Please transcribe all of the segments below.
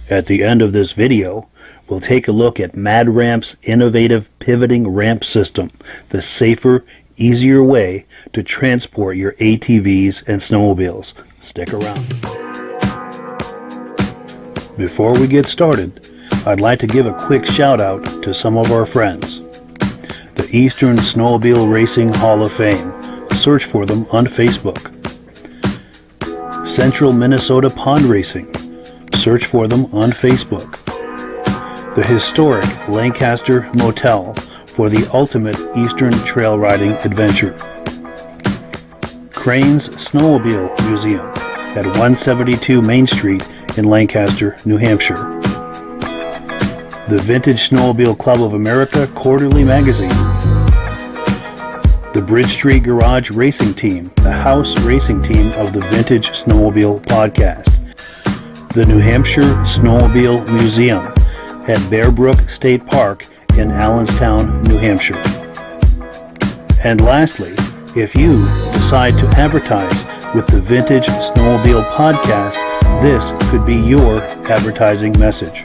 At the end of this video, we'll take a look at Mad Ramp's innovative pivoting ramp system, the safer, easier way to transport your ATVs and snowmobiles. Stick around. Before we get started, I'd like to give a quick shout out to some of our friends. The Eastern Snowmobile Racing Hall of Fame. Search for them on Facebook. Central Minnesota Pond Racing. Search for them on Facebook. The historic Lancaster Motel for the ultimate Eastern trail riding adventure. Crane's Snowmobile Museum at 172 Main Street in Lancaster, New Hampshire. The Vintage Snowmobile Club of America Quarterly Magazine. The Bridge Street Garage Racing Team, the house racing team of the Vintage Snowmobile Podcast. The New Hampshire Snowmobile Museum at Bear Brook State Park in Allenstown, New Hampshire. And lastly, if you decide to advertise with the Vintage Snowmobile Podcast, this could be your advertising message.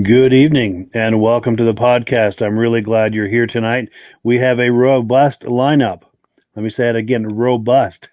Good evening and welcome to the podcast. I'm really glad you're here tonight. We have a robust lineup. Let me say it again, robust.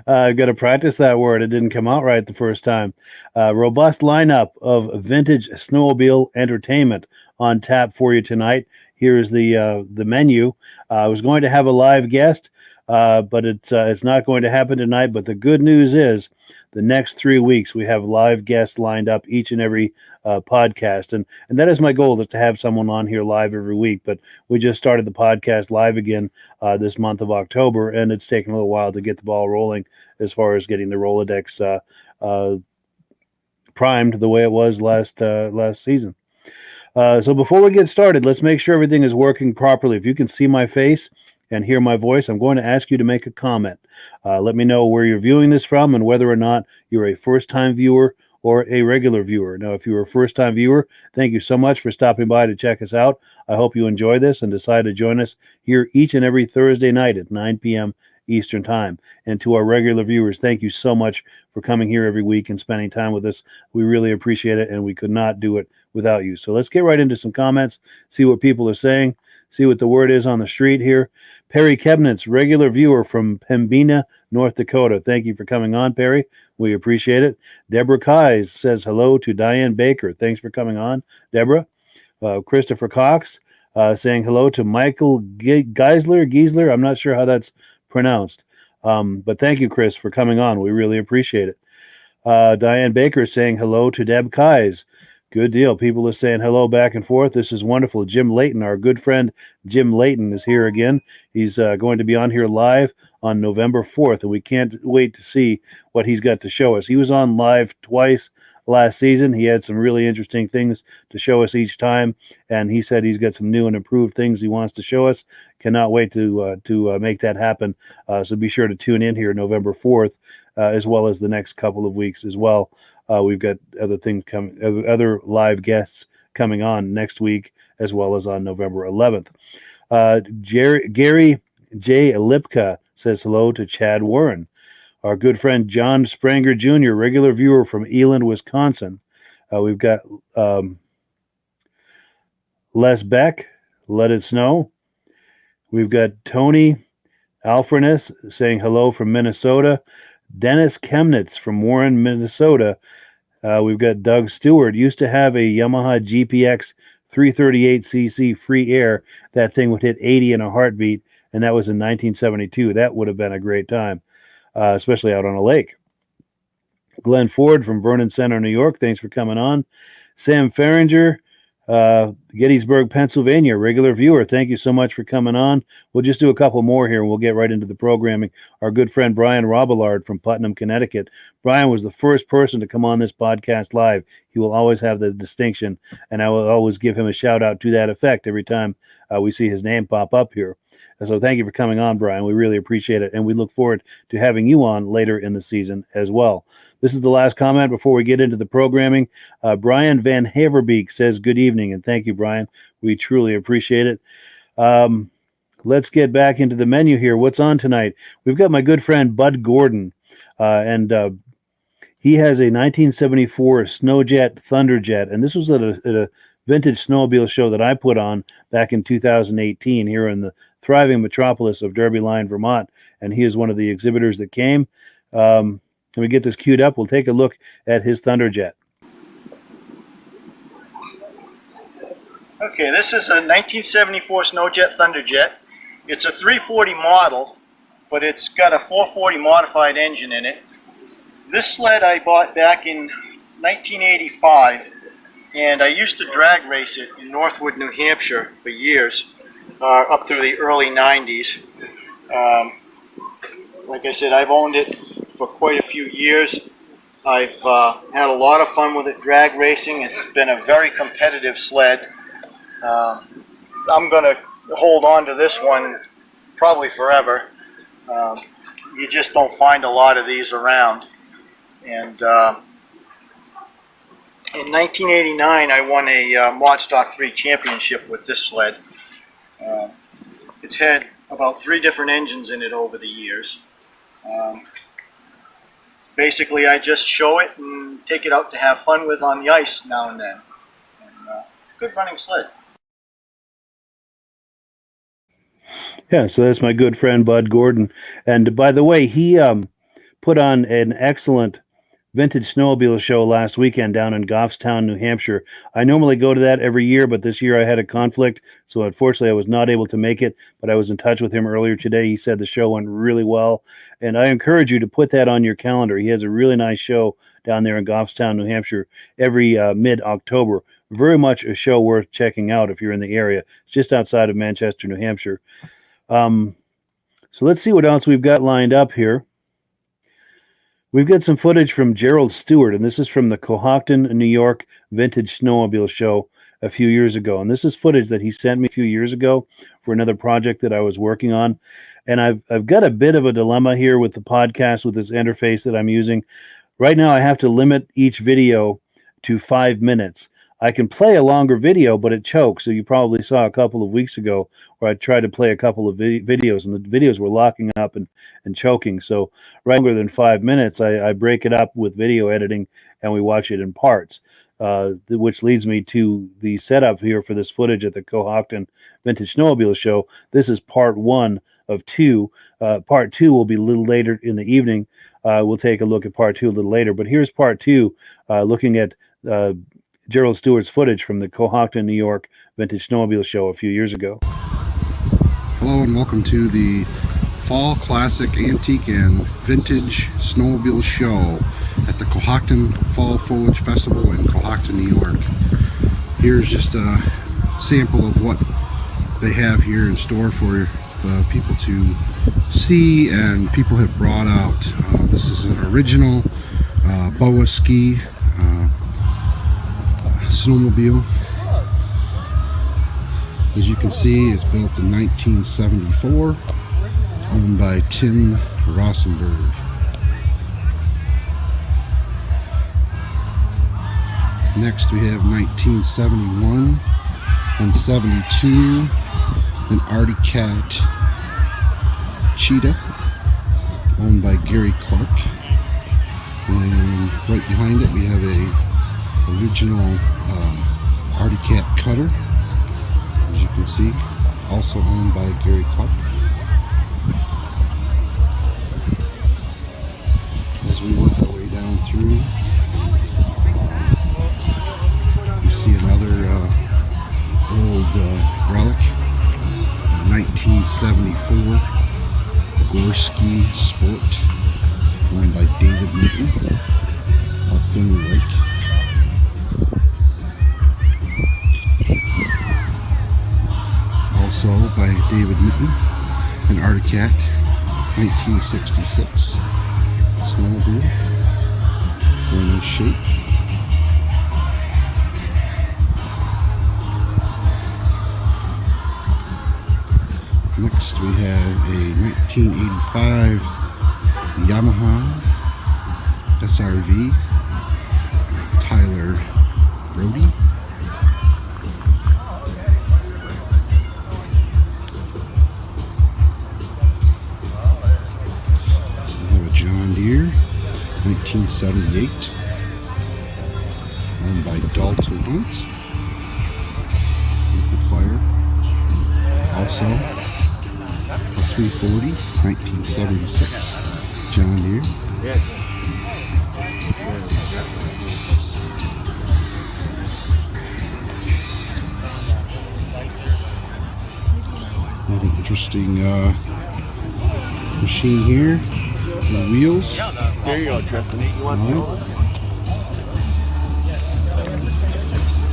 I've got to practice that word. It didn't come out right the first time. Robust lineup of vintage snowmobile entertainment on tap for you tonight. Here's the menu. I was going to have a live guest, but it's not going to happen tonight. But the good news is the next 3 weeks we have live guests lined up each and every podcast. And that is my goal, is to have someone on here live every week. But we just started the podcast live again this month of October, and it's taken a little while to get the ball rolling as far as getting the Rolodex primed the way it was last season. So before we get started, let's make sure everything is working properly. If you can see my face and hear my voice, I'm going to ask you to make a comment. Let me know where you're viewing this from and whether or not you're a first-time viewer or a regular viewer. Now, if you're a first-time viewer, thank you so much for stopping by to check us out. I hope you enjoy this and decide to join us here each and every Thursday night at 9 p.m. Eastern Time. And to our regular viewers, thank you so much for coming here every week and spending time with us. We really appreciate it, and we could not do it without you. So let's get right into some comments, see what people are saying, see what the word is on the street here. Perry Kebnitz, regular viewer from Pembina, North Dakota. Thank you for coming on, Perry. We appreciate it. Deborah Kais says hello to Diane Baker. Thanks for coming on, Deborah. Christopher Cox saying hello to Michael Giesler. I'm not sure how that's pronounced. But thank you, Chris, for coming on. We really appreciate it. Diane Baker saying hello to Deb Kais. Good deal. People are saying hello back and forth. This is wonderful. Jim Layton, our good friend Jim Layton, is here again. He's going to be on here live on November 4th, and we can't wait to see what he's got to show us. He was on live twice last season. He had some really interesting things to show us each time, and he said he's got some new and improved things he wants to show us. Cannot wait to make that happen. So be sure to tune in here November 4th, as well as the next couple of weeks as well. We've got other things coming, other live guests coming on next week, as well as on November 11th. Gary J. Lipka says hello to Chad Warren. Our good friend John Spranger Jr., regular viewer from Eland, Wisconsin. We've got Les Beck, Let It Snow. We've got Tony Alfrenes saying hello from Minnesota. Dennis Chemnitz from Warren, Minnesota. We've got Doug Stewart. Used to have a Yamaha GPX 338cc free air. That thing would hit 80 in a heartbeat, and that was in 1972. That would have been a great time, especially out on a lake. Glenn Ford from Vernon Center, New York. Thanks for coming on. Sam Farringer, Gettysburg, Pennsylvania, regular viewer. Thank you so much for coming on. We'll just do a couple more here and we'll get right into the programming. Our good friend Brian Robillard from Putnam, Connecticut. Brian was the first person to come on this podcast live. He will always have the distinction, and I will always give him a shout out to that effect every time we see his name pop up here. And so thank you for coming on, Brian. We really appreciate it, and we look forward to having you on later in the season as well. This is the last comment before we get into the programming. Brian Van Haverbeek says, good evening, and thank you, Brian. We truly appreciate it. Let's get back into the menu here. What's on tonight? We've got my good friend Bud Gordon, and he has a 1974 Sno Jet Thunderjet, and this was at a vintage snowmobile show that I put on back in 2018 here in the thriving metropolis of Derby Line, Vermont, and he is one of the exhibitors that came. When we get this queued up, we'll take a look at his Thunderjet. Okay, this is a 1974 Sno Jet Thunderjet. It's a 340 model, but it's got a 440 modified engine in it. This sled I bought back in 1985, and I used to drag race it in Northwood, New Hampshire for years, up through the early 90s. Like I said, I've owned it for quite a few years. I've had a lot of fun with it drag racing. It's been a very competitive sled. I'm going to hold on to this one probably forever. You just don't find a lot of these around. And in 1989, I won a Mod Stock 3 championship with this sled. It's had about 3 different engines in it over the years. Basically, I just show it and take it out to have fun with on the ice now and then. And, good running sled. Yeah, so that's my good friend Bud Gordon. And by the way, he put on an excellent Vintage Snowmobile show last weekend down in Goffstown, New Hampshire. I normally go to that every year, but this year I had a conflict, so unfortunately I was not able to make it, but I was in touch with him earlier today. He said the show went really well, and I encourage you to put that on your calendar. He has a really nice show down there in Goffstown, New Hampshire, every mid-October. Very much a show worth checking out if you're in the area. It's just outside of Manchester, New Hampshire. So let's see what else we've got lined up here. We've got some footage from Jerrald Stewart, and this is from the Cohocton, New York Vintage Snowmobile show a few years ago. And this is footage that he sent me a few years ago for another project that I was working on. And I've got a bit of a dilemma here with the podcast with this interface that I'm using. Right now, I have to limit each video to 5 minutes. I can play a longer video, but it chokes. So you probably saw a couple of weeks ago where I tried to play a couple of videos, and the videos were locking up and choking. So longer than 5 minutes, I break it up with video editing, and we watch it in parts, which leads me to the setup here for this footage at the Cohocton Vintage Snowmobile Show. This is part 1 of 2. Part 2 will be a little later in the evening. We'll take a look at part 2 a little later. But here's part 2, looking at Jerrald Stewart's footage from the Cohocton, New York Vintage Snowmobile Show a few years ago. Hello and welcome to the Fall Classic Antique and Vintage Snowmobile Show at the Cohocton Fall Foliage Festival in Cohocton, New York. Here's just a sample of what they have here in store for the people to see, and people have brought out. This is an original boa ski snowmobile. As you can see, it's built in 1974, owned by Tim Rosenberg. Next we have 1971 and 72, an Artie Cat Cheetah, owned by Gary Clark. And right behind it we have a original Artie Cat Cutter, as you can see, also owned by Gary Clark. As we work our way down through, you see another old relic, 1974 Gorski Sport, owned by David Newton of Finn Lake. Also by David Newton, an Artie Cat 1966 snowmobile, very nice shape. Next we have a 1985 Yamaha SRV Tyler Brody. We have a John Deere 1978, owned by Dalton Hunt. Liquid fire. Also, a 340 1976 John Deere. Very interesting machine here. The wheels. There you go, Tristan.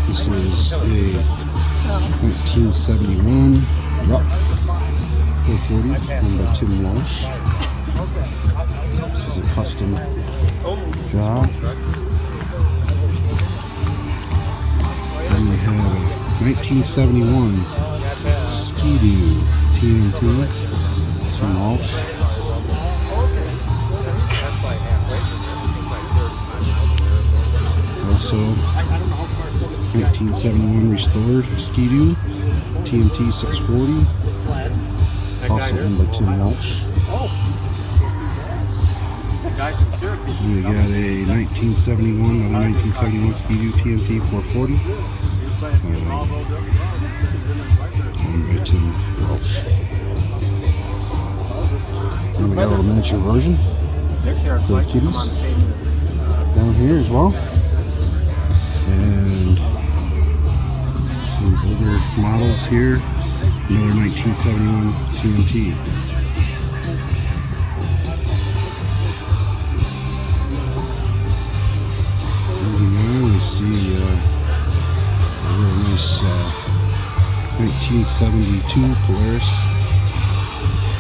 This is a 1971 Rupp 440, owned by Tim Walsh. This is a custom job. And we have a 1971 Ski-Doo TNT, Tim Walsh. Also, 1971 restored Ski-Doo TNT 640, also owned by Tim Walsh. We got a 1971, another 1971 Ski-Doo TNT 440, owned by Tim Walsh. And we got a little miniature version for the kitties down here as well. And some older models here. Another 1971 TNT. Moving on, we see a really nice 1972 Polaris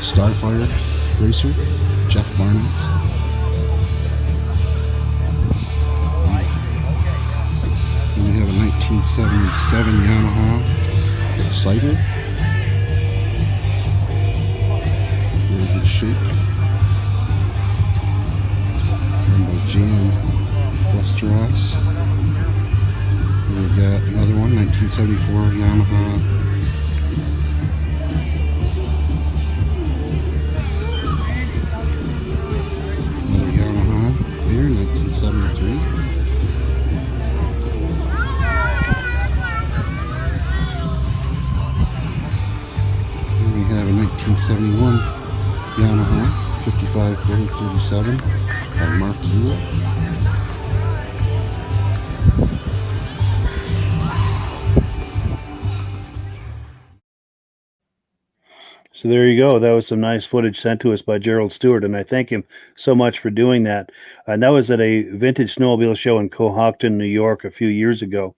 Starfire racer, Jeff Barnett. And we have a 1977 Yamaha Exciter. Really good shape. Run by Jan Westeros. And we've got another one, 1974 Yamaha here, 1973. And we have a 1971 Yamaha 55-37 by Mark Zula. So there you go. That was some nice footage sent to us by Jerrald Stewart, and I thank him so much for doing that. And that was at a vintage snowmobile show in Cohocton, New York, a few years ago.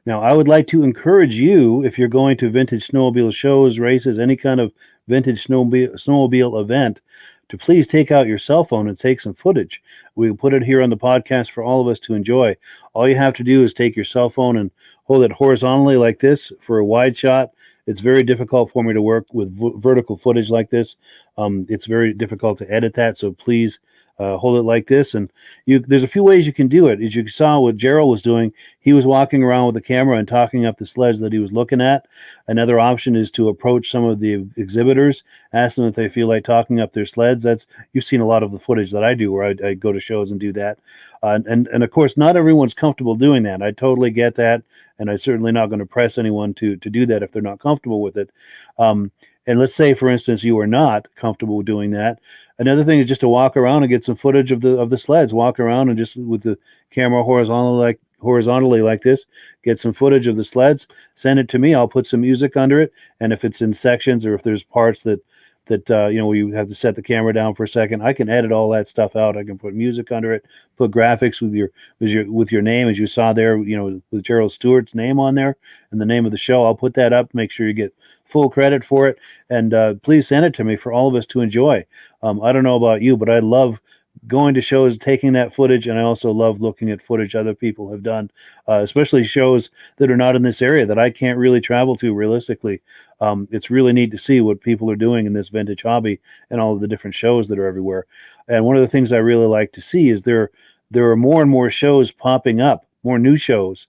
Now, I would like to encourage you, if you're going to vintage snowmobile shows, races, any kind of vintage snowmobile event, to please take out your cell phone and take some footage. We put it here on the podcast for all of us to enjoy. All you have to do is take your cell phone and hold it horizontally like this for a wide shot. It's very difficult for me to work with vertical footage like this. It's very difficult to edit that, so please hold it like this. And there's a few ways you can do it. As you saw what Jerrald was doing, he was walking around with the camera and talking up the sleds that he was looking at. Another option is to approach some of the exhibitors, ask them if they feel like talking up their sleds. You've seen a lot of the footage that I do where I go to shows and do that. And of course, not everyone's comfortable doing that. I totally get that, and I'm certainly not going to press anyone to do that if they're not comfortable with it. And let's say, for instance, you are not comfortable with doing that. Another thing is just to walk around and get some footage of the sleds. Walk around and just with the camera horizontally like this, get some footage of the sleds. Send it to me. I'll put some music under it. And if it's in sections or if there's parts that you have to set the camera down for a second, I can edit all that stuff out. I can put music under it, put graphics with your name, as you saw there, with Jerrald Stewart's name on there and the name of the show. I'll put that up. Make sure you get full credit for it, and please send it to me for all of us to enjoy. I don't know about you, but I love going to shows, taking that footage, and I also love looking at footage other people have done, especially shows that are not in this area that I can't really travel to realistically. It's really neat to see what people are doing in this vintage hobby and all of the different shows that are everywhere. And one of the things I really like to see is there are more and more shows popping up, more new shows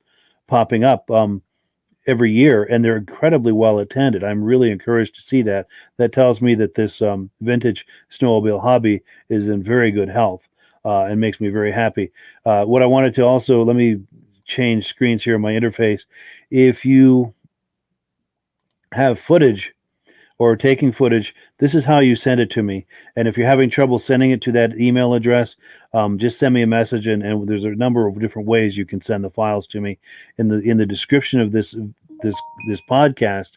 popping up every year, and they're incredibly well attended. I'm really encouraged to see that. That tells me that this vintage snowmobile hobby is in very good health and makes me very happy. What I wanted to also, let me change screens here on my interface. If you have footage or taking footage, this is how you send it to me. And if you're having trouble sending it to that email address, just send me a message, and there's a number of different ways you can send the files to me. In the description of this podcast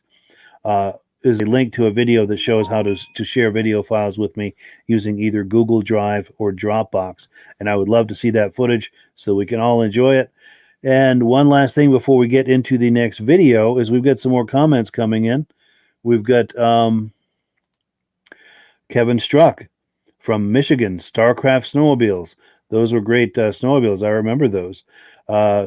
is a link to a video that shows how to share video files with me using either Google Drive or Dropbox. And I would love to see that footage so we can all enjoy it. And one last thing before we get into the next video is we've got some more comments coming in. We've got Kevin Struck from Michigan, Starcraft Snowmobiles. Those were great snowmobiles. I remember those.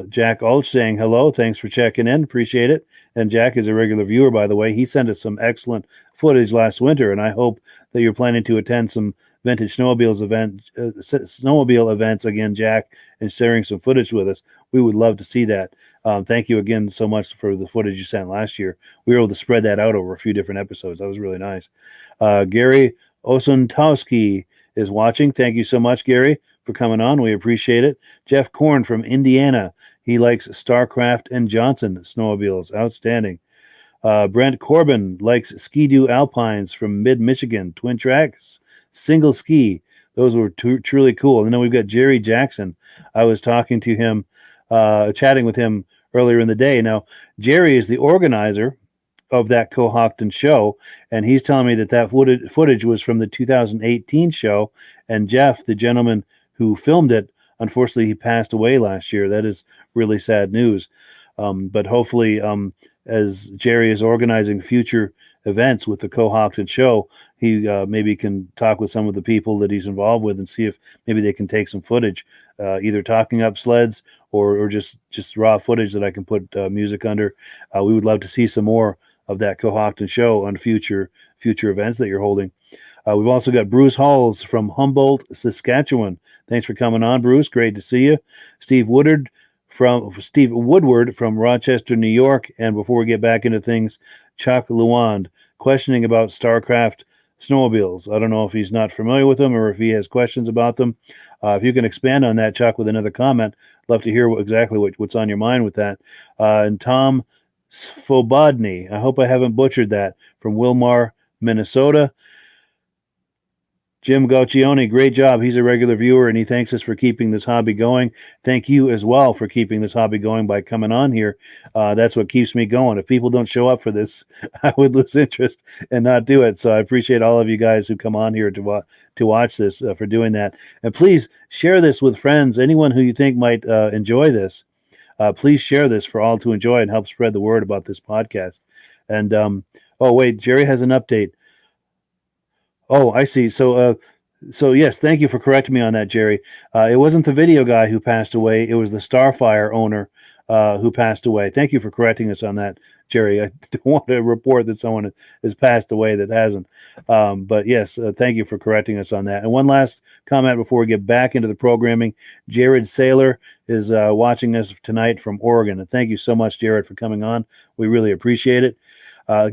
Jack Ulch saying hello. Thanks for checking in. Appreciate it. And Jack is a regular viewer, by the way. He sent us some excellent footage last winter, and I hope that you're planning to attend some vintage snowmobile events again, Jack, and sharing some footage with us. We would love to see that. Thank you again so much for the footage you sent last year. We were able to spread that out over a few different episodes. That was really nice. Gary Osuntowski is watching. Thank you so much, Gary, for coming on. We appreciate it. Jeff Korn from Indiana. He likes Starcraft and Johnson snowmobiles. Outstanding. Brent Corbin likes Ski-Doo Alpines from mid-Michigan. Twin tracks, single ski. Those were truly cool. And then we've got Jerry Jackson. I was talking to him, chatting with him earlier in the day. Now, Jerry is the organizer of that Cohocton show, and he's telling me that footage was from the 2018 show, and Jeff, the gentleman who filmed it, unfortunately, he passed away last year. That is really sad news. But hopefully, as Jerry is organizing future events with the Cohocton show, he maybe can talk with some of the people that he's involved with and see if maybe they can take some footage, either talking up sleds or just raw footage that I can put music under. We would love to see some more of that Cohocton show on future events that you're holding. We've also got Bruce Halls from Humboldt, Saskatchewan. Thanks for coming on, Bruce. Great to see you. Steve Woodward from Rochester, New York. And before we get back into things, Chuck Luand questioning about Starcraft snowmobiles. I don't know if he's not familiar with them or if he has questions about them. If you can expand on that, Chuck, with another comment, I'd love to hear exactly what's on your mind with that. And Tom Svobodny, I hope I haven't butchered that, from Wilmar, Minnesota. Jim Gaucione, great job. He's a regular viewer, and he thanks us for keeping this hobby going. Thank you as well for keeping this hobby going by coming on here. That's what keeps me going. If people don't show up for this, I would lose interest and not do it. So I appreciate all of you guys who come on here to watch this for doing that. And please share this with friends, anyone who you think might enjoy this. Please share this for all to enjoy and help spread the word about this podcast. And, oh, wait, Jerry has an update. Oh, I see. So yes, thank you for correcting me on that, Jerry. It wasn't the video guy who passed away. It was the Starfire owner who passed away. Thank you for correcting us on that, Jerry. I don't want to report that someone has passed away that hasn't. But yes, thank you for correcting us on that. And one last comment before we get back into the programming. Jared Saylor is watching us tonight from Oregon. And thank you so much, Jared, for coming on. We really appreciate it.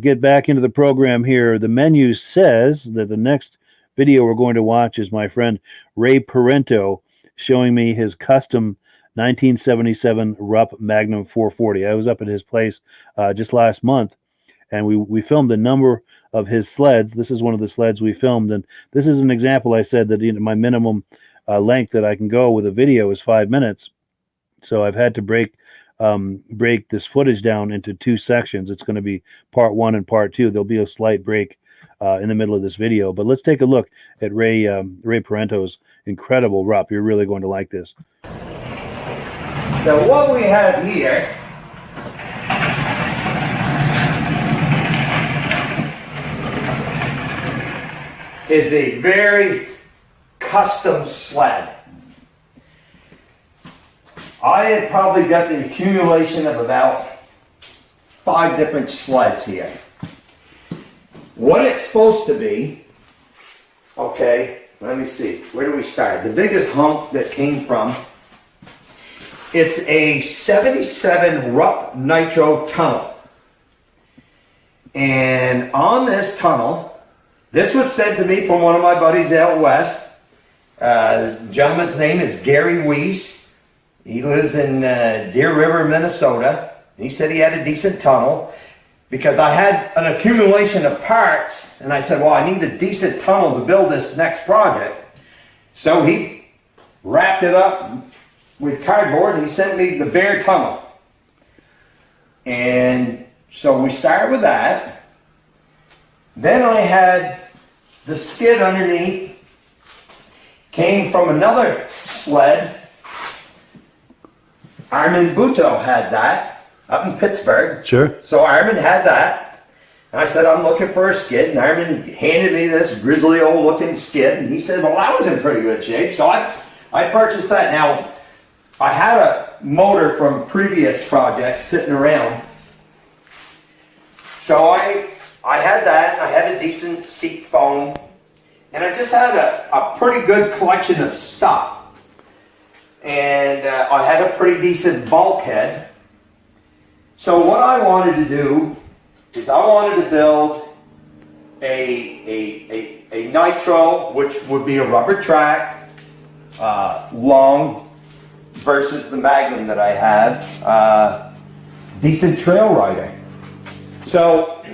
Get back into the program here. The menu says that the next video we're going to watch is my friend Ray Parenteau showing me his custom 1977 Rupp Magnum 440. I was up at his place just last month, and we filmed a number of his sleds. This is one of the sleds we filmed, and this is an example. I said that my minimum length that I can go with a video is 5 minutes, so I've had to break this footage down into 2 sections. It's going to be part 1 and part 2. There'll be a slight break in the middle of this video, but let's take a look at Ray Parenteau's incredible Rupp. You're really going to like this. So what we have here is a very custom sled. I had probably got the accumulation of about 5 different sleds here. What it's supposed to be, okay, let me see, where do we start? The biggest hump that came from, it's a 77 Rupp Nitro tunnel. And on this tunnel, this was sent to me from one of my buddies out west. The gentleman's name is Gary Weiss. He lives in Deer River, Minnesota. He said he had a decent tunnel because I had an accumulation of parts, and I said, well, I need a decent tunnel to build this next project. So he wrapped it up with cardboard, and he sent me the bare tunnel. And so we started with that. Then I had the skid underneath, came from another sled. Armin Buto had that up in Pittsburgh. Sure. So Armin had that. And I said, I'm looking for a skid. And Armin handed me this grizzly old looking skid. And he said, well, that was in pretty good shape. So I purchased that. Now, I had a motor from previous projects sitting around. So I had that. I had a decent seat foam. And I just had a pretty good collection of stuff. And I had a pretty decent bulkhead. So what I wanted to do is I wanted to build a nitro, which would be a rubber track, long versus the Magnum that I have, decent trail riding. So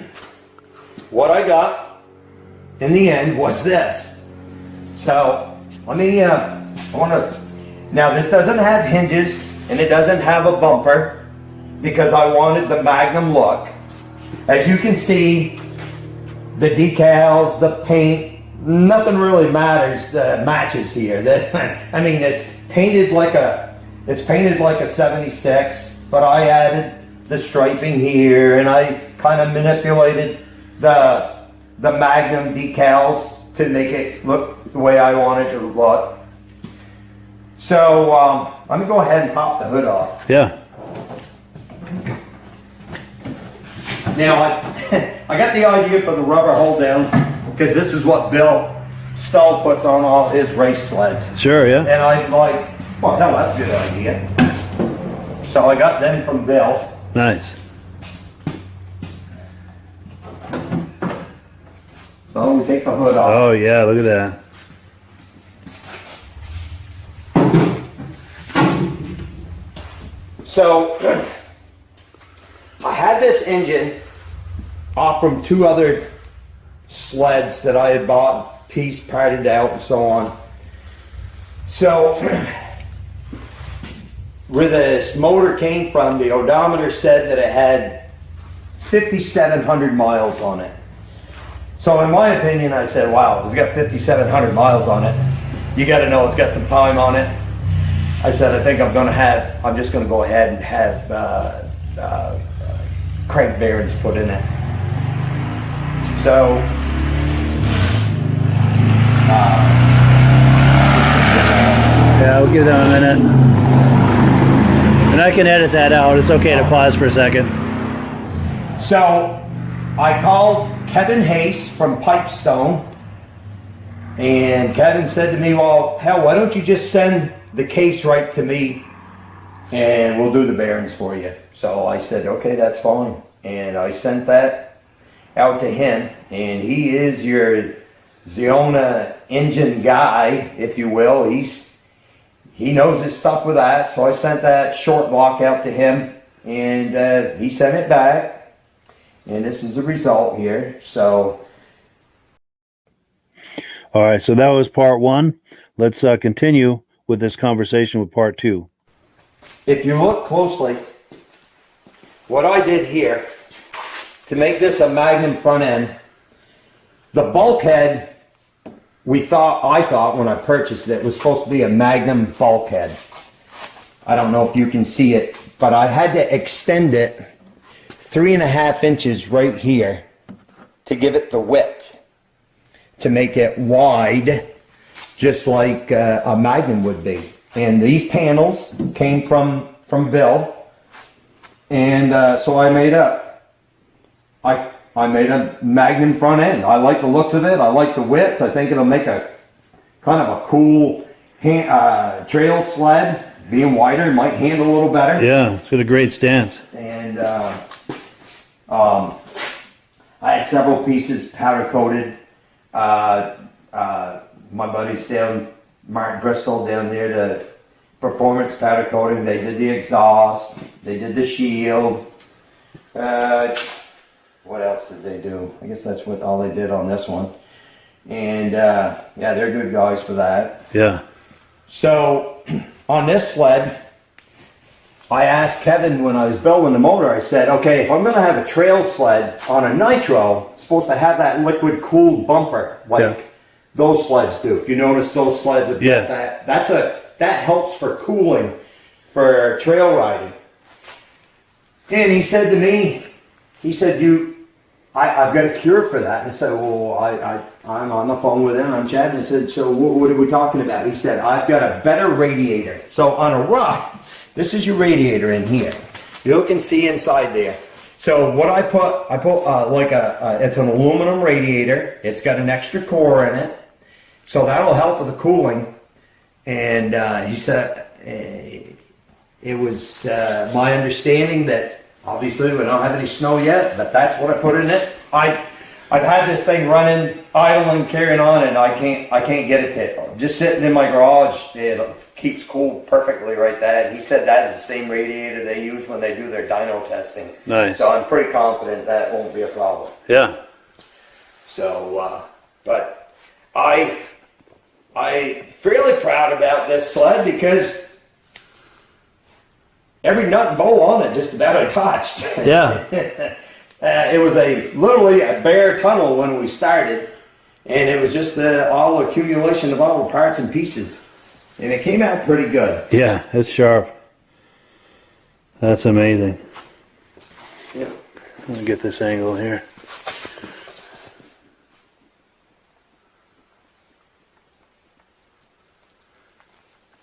what I got in the end was this. So let me, now this doesn't have hinges and it doesn't have a bumper because I wanted the Magnum look. As you can see, the decals, the paint, nothing really matches here. I mean, it's painted like a 76, but I added the striping here and I kind of manipulated the Magnum decals to make it look the way I wanted it to look. So let me go ahead and pop the hood off. Yeah. Now I got the idea for the rubber hold downs because this is what Bill Stull puts on all his race sleds. Sure, yeah. And I'm like, well, hell, that's a good idea. So I got them from Bill. Nice. So we take the hood off. Oh, yeah, look at that. So I had this engine off from 2 other sleds that I had bought piece parted out and so on. So where this motor came from, the odometer said that it had 5,700 miles on it. So in my opinion, I said, wow, it's got 5,700 miles on it. You got to know it's got some time on it. I said, I think I'm just going to go ahead and have crank bearings put in it. So, Yeah, we'll give them a minute. And I can edit that out. It's okay to pause for a second. So I called Kevin Hayes from Pipestone, and Kevin said to me, well, hell, why don't you just send the case right to me and we'll do the bearings for you. So I said, okay, that's fine. And I sent that out to him, and he is your Ziona engine guy, if you will. He knows his stuff with that. So I sent that short block out to him, and he sent it back. And this is the result here. So, all right, so that was part one. Let's continue with this conversation with part two. if you look closely, what I did here to make this a Magnum front end, the bulkhead I thought when I purchased it was supposed to be a Magnum bulkhead. I don't know if you can see it, but I had to extend it 3.5 inches right here to give it the width, to make it wide, just like a Magnum would be. And these panels came from Bill, and so I made a Magnum front end. I like the looks of it. I like the width. I think it'll make a kind of a cool trail sled. Being wider, it might handle a little better. Yeah, it's got a great stance. And I had several pieces powder coated. My buddies down, Martin Bristol down there, the performance powder coating. They did the exhaust. They did the shield. What else did they do? I guess that's all they did on this one. And yeah, they're good guys for that. Yeah. So on this sled, I asked Kevin when I was building the motor, I said, okay, if I'm going to have a trail sled on a nitro, it's supposed to have that liquid cooled bumper like those sleds do. If you notice, those sleds have got that helps for cooling for trail riding. And he said to me, I've got a cure for that. And I said, well, I'm on the phone with him. I'm chatting. I said, so what are we talking about? He said, I've got a better radiator. So on a Rupp, this is your radiator in here. You can see inside there. So what I put it's an aluminum radiator. It's got an extra core in it. So that'll help with the cooling. And he said, it was my understanding that obviously we don't have any snow yet, but that's what I put in it. I've had this thing running, idling, carrying on, and I can't get it to just sitting in my garage. It keeps cool perfectly right there. And he said that is the same radiator they use when they do their dyno testing. Nice. So I'm pretty confident that won't be a problem. Yeah. So, but I'm fairly proud about this sled because every nut and bolt on it just about I touched. Yeah. It was literally a bare tunnel when we started, and it was just all accumulation of all the parts and pieces, and it came out pretty good. Yeah, it's sharp. That's amazing. Yeah. Let me get this angle here.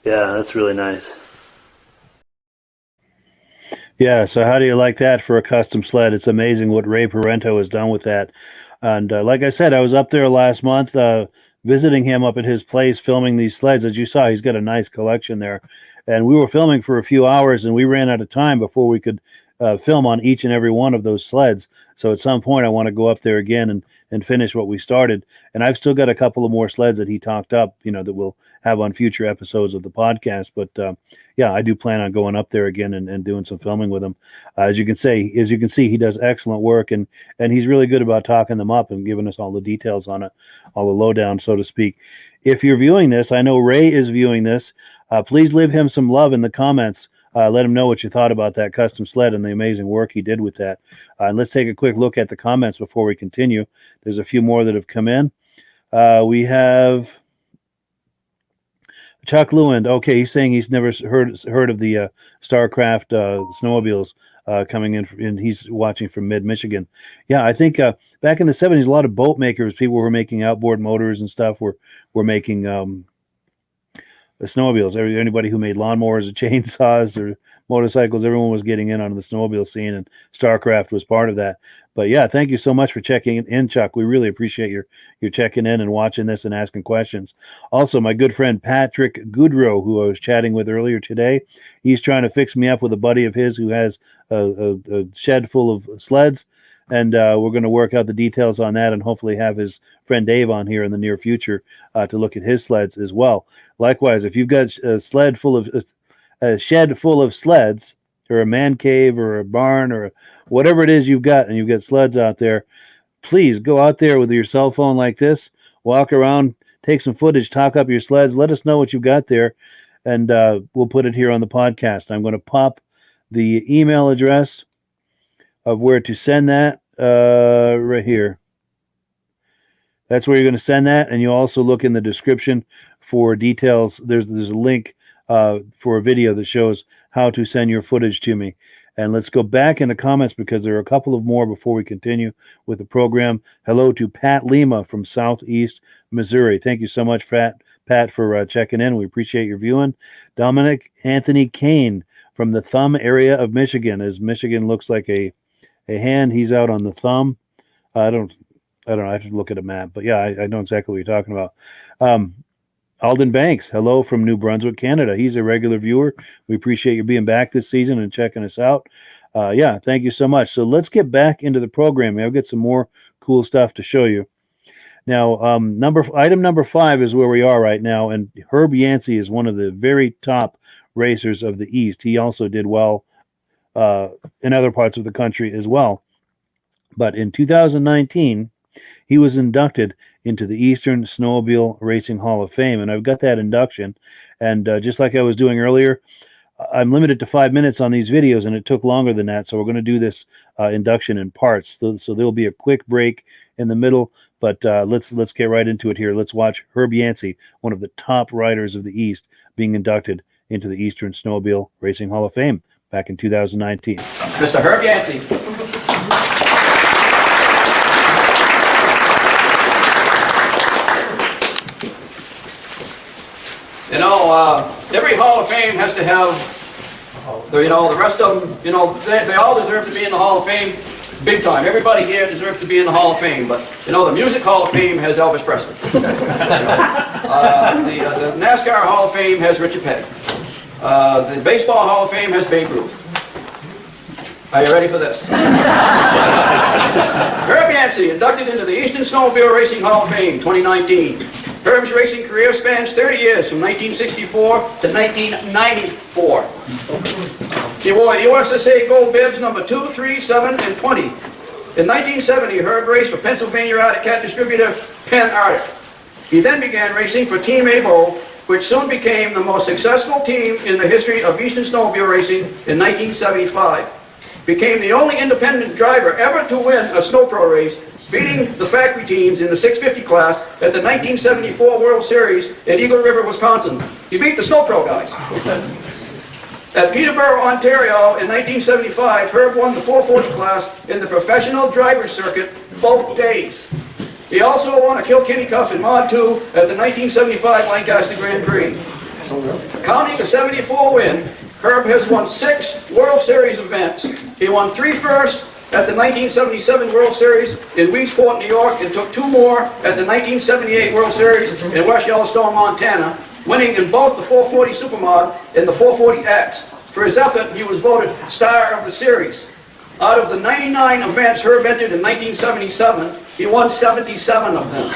Yeah, that's really nice. Yeah, so how do you like that for a custom sled? It's amazing what Ray Parenteau has done with that. And like I said, I was up there last month visiting him up at his place, filming these sleds. As you saw, he's got a nice collection there. And we were filming for a few hours, and we ran out of time before we could film on each and every one of those sleds. So at some point I want to go up there again and finish what we started. And I've still got a couple of more sleds that he talked up, that we'll have on future episodes of the podcast. But yeah, I do plan on going up there again and doing some filming with him. As you can see, he does excellent work, and he's really good about talking them up and giving us all the details on it, all the lowdown, so to speak. If you're viewing this, I know Ray is viewing this. Please leave him some love in the comments. Let him know what you thought about that custom sled and the amazing work he did with that. And let's take a quick look at the comments before we continue. There's a few more that have come in. We have Chuck Lewin. Okay, he's saying he's never heard of the Starcraft snowmobiles coming in, and he's watching from mid-Michigan. Yeah, I think back in the 70s, a lot of boat makers, people were making outboard motors and stuff, were making the snowmobiles. Anybody who made lawnmowers or chainsaws or motorcycles, everyone was getting in on the snowmobile scene, and Starcraft was part of that. But yeah, thank you so much for checking in, Chuck. We really appreciate your checking in and watching this and asking questions. Also, my good friend Patrick Goodrow, who I was chatting with earlier today, he's trying to fix me up with a buddy of his who has a shed full of sleds, and we're going to work out the details on that and hopefully have his friend Dave on here in the near future to look at his sleds as well. Likewise, if you've got a shed full of sleds, or a man cave or a barn or whatever it is you've got, and you've got sleds out there, please go out there with your cell phone like this, walk around, take some footage, talk up your sleds, let us know what you've got there, and we'll put it here on the podcast. I'm going to pop the email address of where to send that right here. That's where you're going to send that, and you also look in the description for details. There's a link for a video that shows how to send your footage to me. And let's go back in the comments because there are a couple of more before we continue with the program. Hello to Pat Lima from Southeast Missouri. Thank you so much, Pat, for checking in. We appreciate your viewing. Dominic Anthony Kane from the Thumb area of Michigan. As Michigan looks like a hand, he's out on the thumb. I don't know. I have to look at a map, but yeah, I know exactly what you're talking about. Alden Banks, hello from New Brunswick, Canada. He's a regular viewer. We appreciate you being back this season and checking us out. Yeah, thank you so much. So let's get back into the program. I'll get some more cool stuff to show you. Now, item number 5 is where we are right now, and Herb Yancy is one of the very top racers of the East. He also did well in other parts of the country as well. But in 2019, he was inducted into the Eastern Snowmobile Racing Hall of Fame. And I've got that induction. And just like I was doing earlier, I'm limited to 5 minutes on these videos, and it took longer than that. So we're going to do this induction in parts. So there'll be a quick break in the middle, but let's get right into it here. Let's watch Herb Yancy, one of the top riders of the East, being inducted into the Eastern Snowmobile Racing Hall of Fame back in 2019. Mr. Herb Yancy. Every Hall of Fame has to have, the rest of them, they all deserve to be in the Hall of Fame big time. Everybody here deserves to be in the Hall of Fame, but, the Music Hall of Fame has Elvis Presley. The NASCAR Hall of Fame has Richard Petty. The Baseball Hall of Fame has Babe Ruth. Are you ready for this? Herb Yancy, inducted into the Eastern Snowmobile Racing Hall of Fame, 2019. Herb's racing career spans 30 years, from 1964 to 1994. He wore USSA Gold Bibs number 2, 3, 7, and 20. In 1970, Herb raced for Pennsylvania Arctic Cat distributor Penn Arctic. He then began racing for Team Abo, which soon became the most successful team in the history of Eastern Snowmobile racing in 1975. Became the only independent driver ever to win a snow pro race, beating the factory teams in the 650 class at the 1974 World Series at Eagle River, Wisconsin. He beat the snow pro guys. At Peterborough, Ontario in 1975, Herb won the 440 class in the professional driver's circuit both days. He also won a Kilkenny Cup in Mod 2 at the 1975 Lancaster Grand Prix. Counting the 74 win, Herb has won 6 World Series events. He won 3 first at the 1977 World Series in Weedsport, New York, and took 2 more at the 1978 World Series in West Yellowstone, Montana, winning in both the 440 Supermod and the 440X. For his effort, he was voted Star of the Series. Out of the 99 events Herb entered in 1977, he won 77 of them.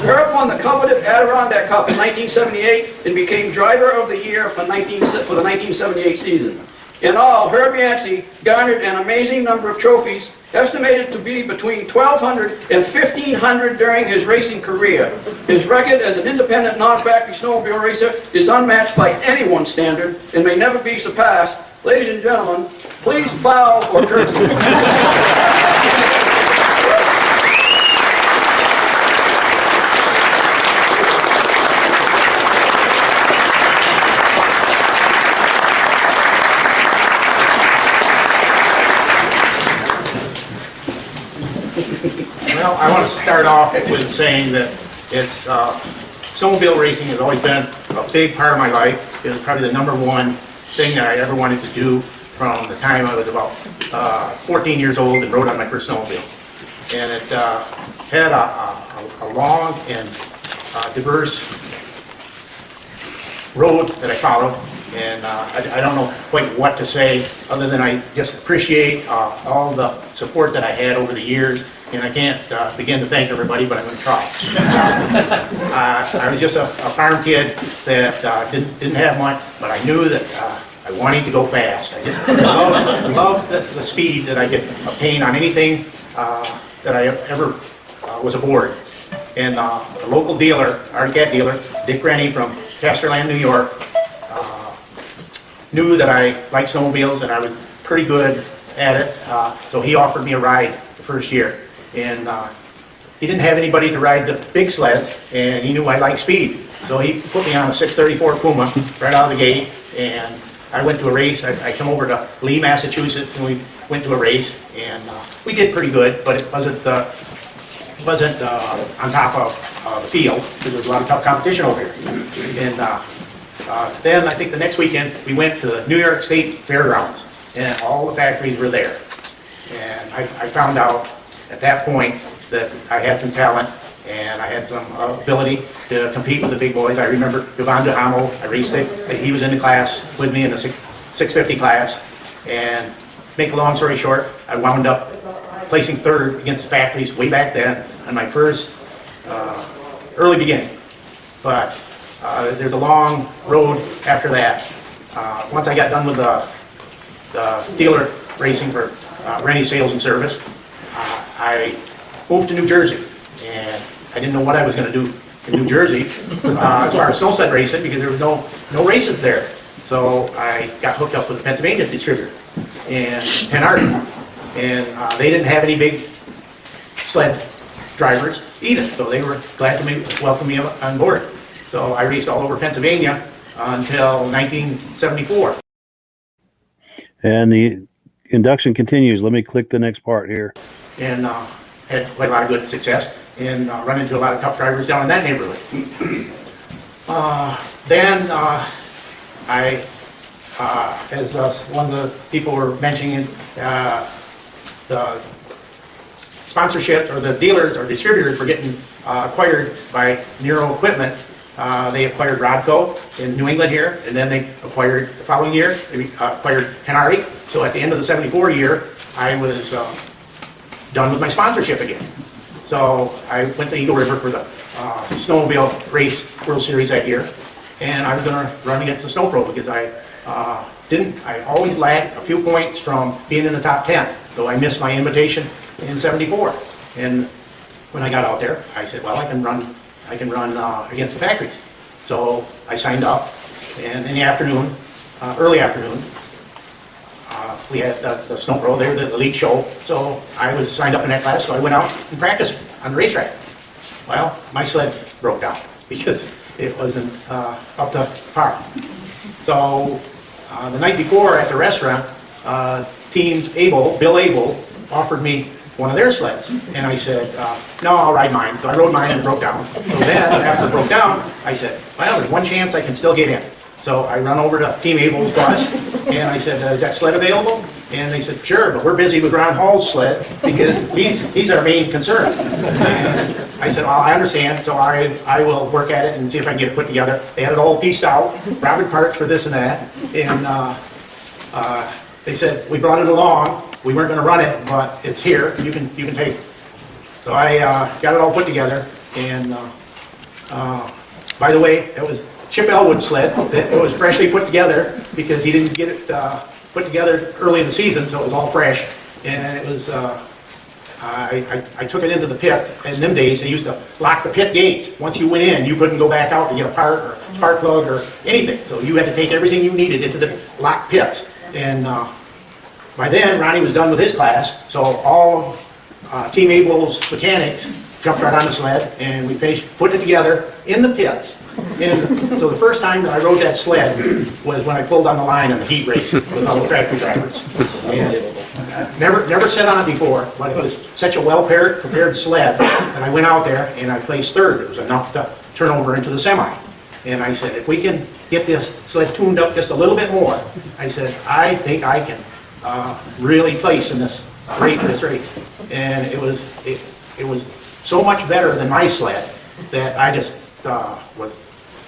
Herb won the coveted Adirondack Cup in 1978 and became Driver of the Year for the 1978 season. In all, Herb Yancy garnered an amazing number of trophies, estimated to be between 1,200 and 1,500 during his racing career. His record as an independent, non-factory snowmobile racer is unmatched by anyone's standard and may never be surpassed. Ladies and gentlemen, please bow or curtsy. Well, I want to start off with saying that it's snowmobile racing has always been a big part of my life. It was probably the number one thing that I ever wanted to do from the time I was about 14 years old and rode on my first snowmobile. And it had a long and diverse road that I followed. And I don't know quite what to say other than I just appreciate all the support that I had over the years. And I can't begin to thank everybody, but I'm going to try. I was just a farm kid that didn't have much, but I knew that I wanted to go fast. I just loved the speed that I could obtain on anything that I ever was aboard. And the local dealer, our cat dealer, Dick Rennie from Casterland, New York, knew that I liked snowmobiles and I was pretty good at it, so he offered me a ride the first year. And he didn't have anybody to ride the big sleds, and he knew I liked speed. So he put me on a 634 Puma right out of the gate, and I went to a race. I come over to Lee, Massachusetts, and we went to a race, and we did pretty good, but it wasn't on top of the field, because there was a lot of tough competition over here. And then I think the next weekend, we went to the New York State Fairgrounds, and all the factories were there. And I found out at that point that I had some talent and I had some ability to compete with the big boys. I remember Jovan Duhamel, I raced it. He was in the class with me in the 650 class. And make a long story short, I wound up placing third against the factories way back then on my first early beginning. But there's a long road after that. Once I got done with the dealer racing for Rennie Sales and Service, I moved to New Jersey, and I didn't know what I was going to do in New Jersey as far as snow sled racing, because there was no races there. So I got hooked up with a Pennsylvania distributor and Penarty, and they didn't have any big sled drivers either, so they were glad to welcome me on board. So I raced all over Pennsylvania until 1974. And the induction continues. Let me click the next part here. And had quite a lot of good success and run into a lot of tough drivers down in that neighborhood. Then I, as one of the people were mentioning, the sponsorship or the dealers or distributors were getting acquired by Nero Equipment. They acquired Rodco in New England here, and then they acquired the following year, they acquired Penarty. So at the end of the 74 year, I was done with my sponsorship again. So I went to Eagle River for the snowmobile race World Series that year, and I was going to run against the Snow Pro because I always lagged a few points from being in the top 10, so I missed my invitation in 74. And when I got out there, I said, well, I can run against the factories. So I signed up, and in the afternoon, early afternoon, we had the Snow Pro, they were the elite show, so I was signed up in that class, so I went out and practiced on the racetrack. Well, my sled broke down because it wasn't up to par. So the night before at the restaurant, Bill Abel offered me one of their sleds, and I said, no, I'll ride mine. So I rode mine and it broke down. So then, after it broke down, I said, well, there's one chance I can still get in. So I run over to Team Abel's bus, and I said, is that sled available? And they said, sure, but we're busy with Ron Hall's sled because he's our main concern. And I said, well, I understand, so I will work at it and see if I can get it put together. They had it all pieced out, routed parts for this and that, and they said, we brought it along, we weren't going to run it, but it's here. You can take it. So I got it all put together, and by the way, it was Chip Elwood's sled. It was freshly put together because he didn't get it put together early in the season, so it was all fresh. And it was I took it into the pit. In them days, they used to lock the pit gates. Once you went in, you couldn't go back out to get a part or spark plug or anything. So you had to take everything you needed into the locked pit. And by then, Ronnie was done with his class, so all Team Abel's mechanics jumped right on the sled, and we finished putting it together in the pits. And so the first time that I rode that sled was when I pulled on the line in the heat race with all the factory drivers. And never sat on it before, but it was such a well-prepared sled that I went out there and I placed third. It was enough to turn over into the semi. And I said, if we can get this sled tuned up just a little bit more, I said, I think I can really place in this race. And it was so much better than my sled that I just was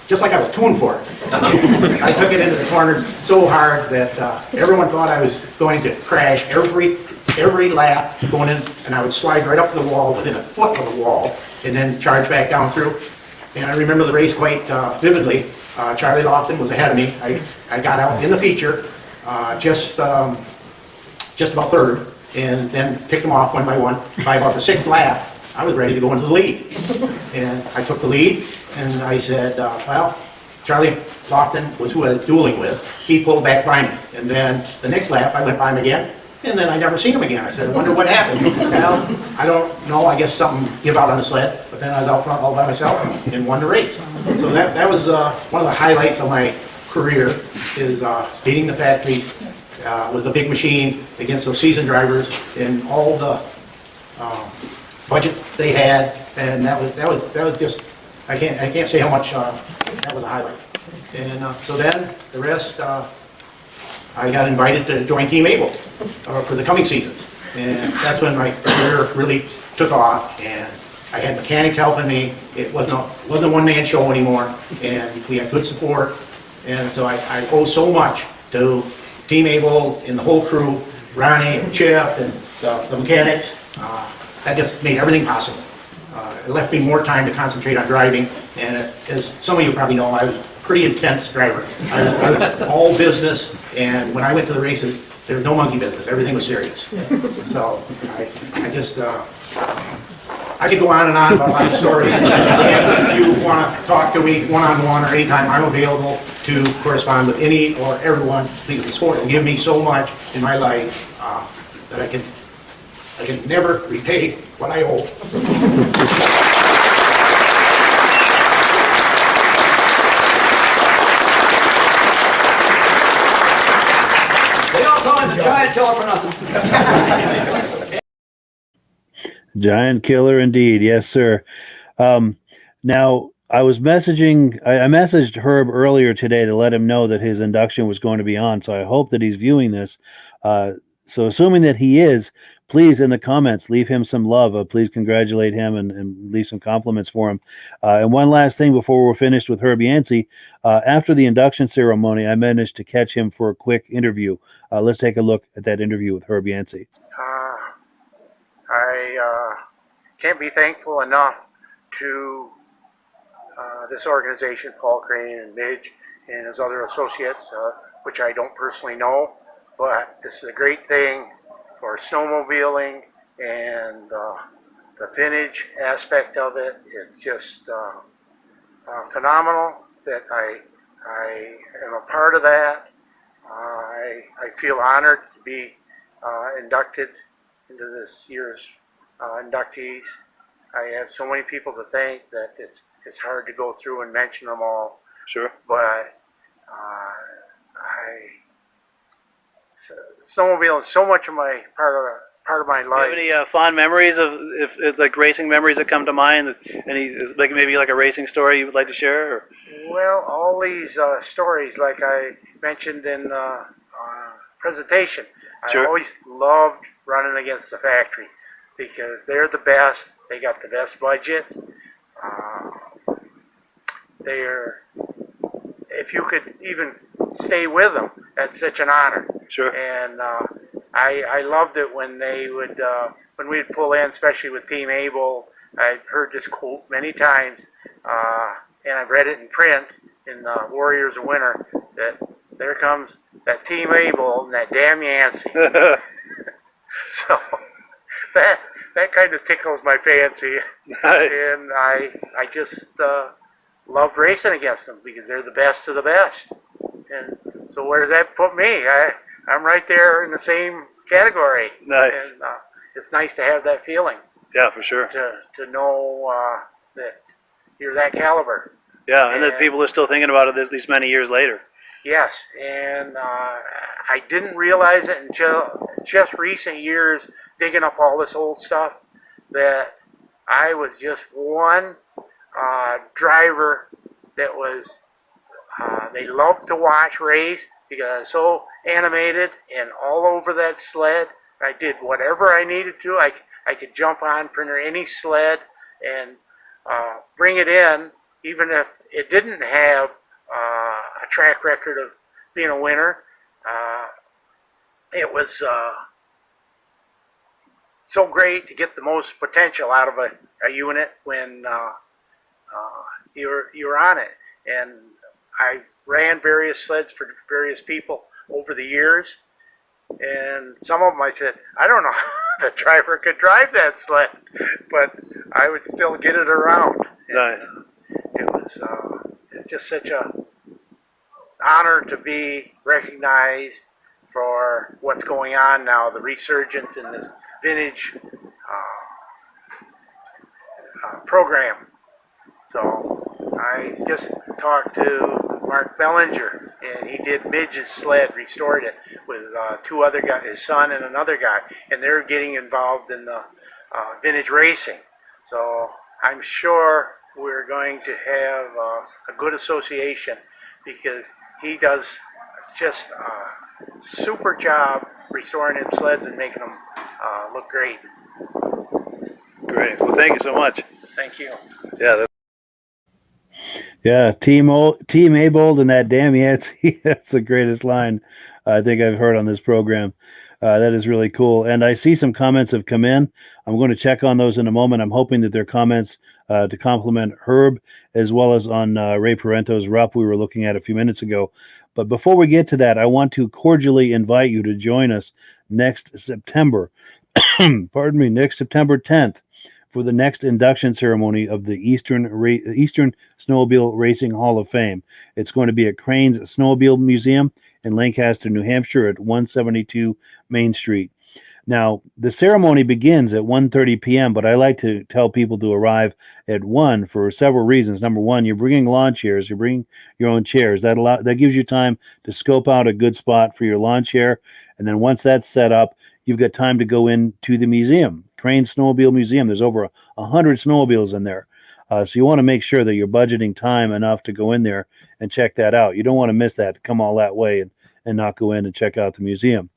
just like I was tuned for it. I took it into the corners so hard that everyone thought I was going to crash every lap going in, and I would slide right up to the wall within a foot of the wall and then charge back down through. And I remember the race quite vividly. Charlie Lofton was ahead of me. I got out in the feature just about third, and then picked them off one by one. By about the sixth lap, I was ready to go into the lead. And I took the lead, and I said, well, Charlie Lofton was who I was dueling with. He pulled back by me. And then the next lap, I went by him again, and then I never seen him again. I said, I wonder what happened. Well, I don't know. I guess something gave out on the sled. But then I was out front all by myself and won the race. So that was one of the highlights of my career, is beating the factory with the big machine against those seasoned drivers and all the budget they had, and that was just, I can't say how much that was a highlight. And so then the rest, I got invited to join Team Abel for the coming seasons, and that's when my career really took off. And I had mechanics helping me. It wasn't a one-man show anymore, and we had good support. And so I owe so much to Team Abel and the whole crew, Ronnie and Chip and the mechanics. That just made everything possible. It left me more time to concentrate on driving, and as some of you probably know, I was a pretty intense driver. I was all business, and when I went to the races, there was no monkey business. Everything was serious. So I just, I could go on and on about my stories. If you want to talk to me one-on-one or anytime, I'm available to correspond with any or everyone, because the sport will give me so much in my life that I can never repay what I owe. They don't call him the giant killer for nothing. Giant killer indeed. Yes, sir. Now, I messaged Herb earlier today to let him know that his induction was going to be on, so I hope that he's viewing this. So assuming that he is, please, in the comments, leave him some love. Please congratulate him and leave some compliments for him. And one last thing before we're finished with Herb Yancy. After the induction ceremony, I managed to catch him for a quick interview. Let's take a look at that interview with Herb Yancy. I can't be thankful enough to this organization, Paul Crane and Midge and his other associates, which I don't personally know, but this is a great thing for snowmobiling and the vintage aspect of it. It's just phenomenal that I am a part of that. I feel honored to be inducted into this year's inductees. I have so many people to thank that it's hard to go through and mention them all. Sure. But snowmobiling is so much of my part of my life. Do you have any fond memories of if like racing memories that come to mind? Any like maybe like a racing story you would like to share? Or? Well, all these stories, like I mentioned in the presentation, Sure. I always loved running against the factory because they're the best. They got the best budget. If you could even stay with them, that's such an honor. Sure. And I loved it when they would when we'd pull in, especially with Team Able. I've heard this quote many times, and I've read it in print in Warriors of Winter, that there comes that Team Able and that damn Yancy. So that kind of tickles my fancy. Nice. And I just loved racing against them because they're the best of the best. And so where does that put me? I'm right there in the same category. Nice. And it's nice to have that feeling, Yeah, for sure. to know that you're that caliber. Yeah, and that people are still thinking about it these many years later. Yes, and I didn't realize it until just recent years, digging up all this old stuff, that I was just one driver that was, they loved to watch race because I was so animated and all over that sled. I did whatever I needed to. I could jump on printer any sled and bring it in, even if it didn't have a track record of being a winner. It was so great to get the most potential out of a unit when you're on it. And I ran various sleds for various people over the years, and some of them I said, I don't know how the driver could drive that sled, but I would still get it around. Nice. And, it's just such a honor to be recognized for what's going on now, the resurgence in this vintage program. So I just talked to Mark Bellinger, and he did Midge's sled, restored it with two other guys, his son and another guy, and they're getting involved in the vintage racing. So I'm sure we're going to have a good association, because he does just a super job restoring them sleds and making them look great. Great. Well, thank you so much. Thank you. Yeah. Yeah, Team Abold and that damn Yancy. That's the greatest line I think I've heard on this program. That is really cool. And I see some comments have come in. I'm going to check on those in a moment. I'm hoping that they're comments to compliment Herb, as well as on Ray Parenteau's Rupp we were looking at a few minutes ago. But before we get to that, I want to cordially invite you to join us next September. Pardon me, next September 10th. For the next induction ceremony of the Eastern Snowmobile Racing Hall of Fame. It's going to be at Crane's Snowmobile Museum in Lancaster, New Hampshire at 172 Main Street. Now, the ceremony begins at 1:30 p.m., but I like to tell people to arrive at 1 for several reasons. Number one, you're bringing lawn chairs. You're bringing your own chairs. That gives you time to scope out a good spot for your lawn chair. And then once that's set up, you've got time to go into the museum, Crane Snowmobile Museum. There's over 100 snowmobiles in there. So you want to make sure that you're budgeting time enough to go in there and check that out. You don't want to miss that, come all that way and not go in and check out the museum.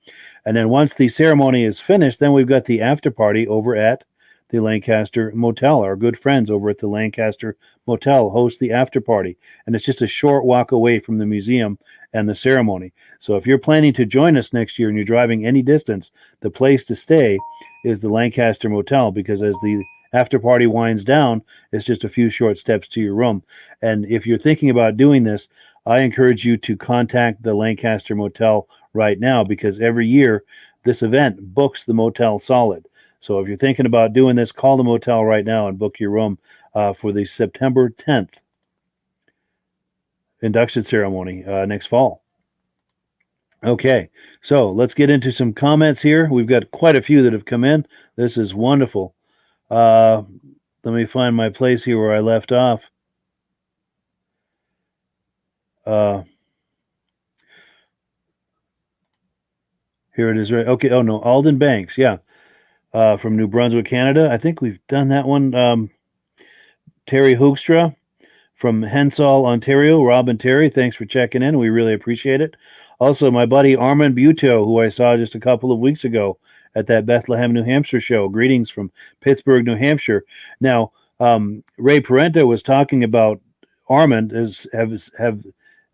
And then once the ceremony is finished, then we've got the after party over at the Lancaster Motel. Our good friends over at the Lancaster Motel host the after party. And it's just a short walk away from the museum and the ceremony. So if you're planning to join us next year and you're driving any distance, the place to stay is the Lancaster Motel, because as the after party winds down, it's just a few short steps to your room. And if you're thinking about doing this, I encourage you to contact the Lancaster Motel right now, because every year this event books the motel solid. So if you're thinking about doing this, call the motel right now and book your room for the September 10th induction ceremony next fall. Okay, so let's get into some comments here. We've got quite a few that have come in. This is wonderful. Let me find my place here where I left off. Here it is, right? Okay, oh no, Alden Banks, yeah. From New Brunswick, Canada. I think we've done that one. Terry Hoogstra from Hensall, Ontario. Rob and Terry, thanks for checking in. We really appreciate it. Also, my buddy Armand Buteau, who I saw just a couple of weeks ago at that Bethlehem, New Hampshire show. Greetings from Pittsburgh, New Hampshire. Now, Ray Parenteau was talking about Armand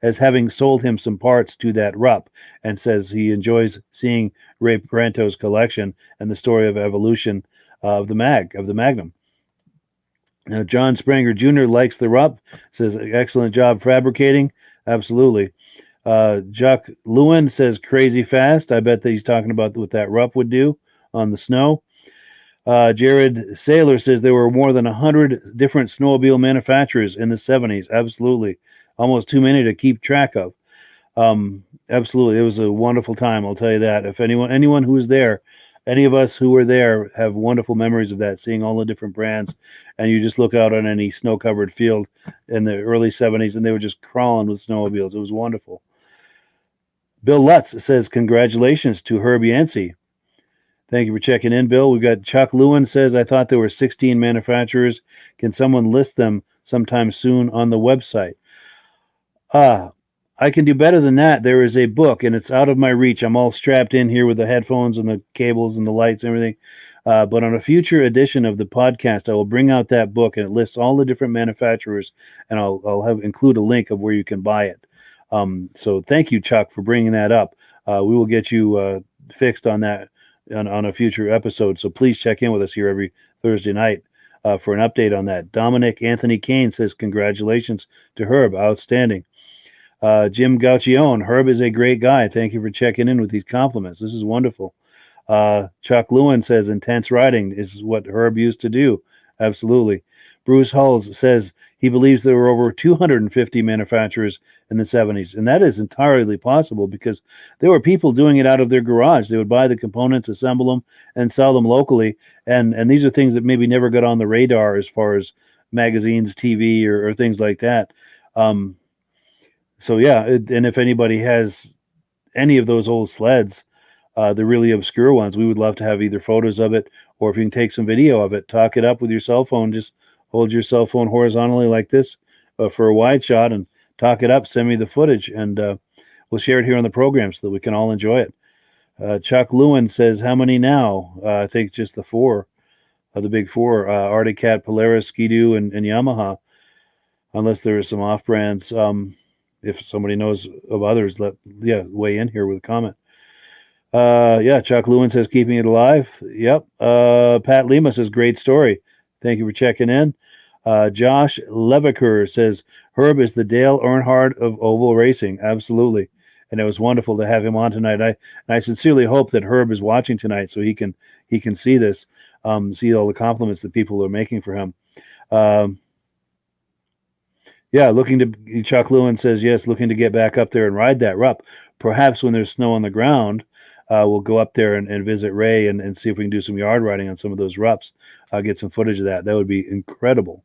as having sold him some parts to that Rupp, and says he enjoys seeing Ray Parenteau's collection and the story of evolution of the Magnum. Now, John Spranger Jr. likes the Rupp, says excellent job fabricating. Absolutely. Jacques Lewin says crazy fast. I bet that he's talking about what that Rupp would do on the snow. Jared Saylor says there were more than 100 different snowmobile manufacturers in the 70s. Absolutely. Almost too many to keep track of. Absolutely. It was a wonderful time, I'll tell you that. If anyone who was there, any of us who were there have wonderful memories of that, seeing all the different brands. And you just look out on any snow-covered field in the early 70s, and they were just crawling with snowmobiles. It was wonderful. Bill Lutz says, congratulations to Herb Yancy. Thank you for checking in, Bill. We've got Chuck Lewin says, I thought there were 16 manufacturers. Can someone list them sometime soon on the website? I can do better than that. There is a book, and it's out of my reach. I'm all strapped in here with the headphones and the cables and the lights and everything. But on a future edition of the podcast, I will bring out that book, and it lists all the different manufacturers, and I'll include a link of where you can buy it. So thank you, Chuck, for bringing that up. We will get you fixed on that on a future episode. So please check in with us here every Thursday night for an update on that. Dominic Anthony Kane says, congratulations to Herb. Outstanding. Jim Gauchione, Herb is a great guy. Thank you for checking in with these compliments. This is wonderful. Chuck Lewin says, intense riding is what Herb used to do. Absolutely. Bruce Hulls says he believes there were over 250 manufacturers in the 70s. And that is entirely possible because there were people doing it out of their garage. They would buy the components, assemble them, and sell them locally. And these are things that maybe never got on the radar as far as magazines, TV, or things like that. So, yeah, and if anybody has any of those old sleds, the really obscure ones, we would love to have either photos of it, or if you can take some video of it, talk it up with your cell phone. Just hold your cell phone horizontally like this for a wide shot and talk it up. Send me the footage, and we'll share it here on the program so that we can all enjoy it. Chuck Lewin says, how many now? I think just the four, the big four, Arctic Cat, Polaris, Ski-Doo, and Yamaha, unless there are some off-brands. If somebody knows of others, weigh in here with a comment. Chuck Lewin says, keeping it alive. Yep. Pat Lima says, great story. Thank you for checking in. Josh Leviker says, Herb is the Dale Earnhardt of oval racing. Absolutely. And it was wonderful to have him on tonight. I sincerely hope that Herb is watching tonight so he can see this, see all the compliments that people are making for him. Chuck Lewin says, yes, looking to get back up there and ride that Rupp. Perhaps when there's snow on the ground, we'll go up there and visit Ray and see if we can do some yard riding on some of those Rupps. Get some footage of that. That would be incredible.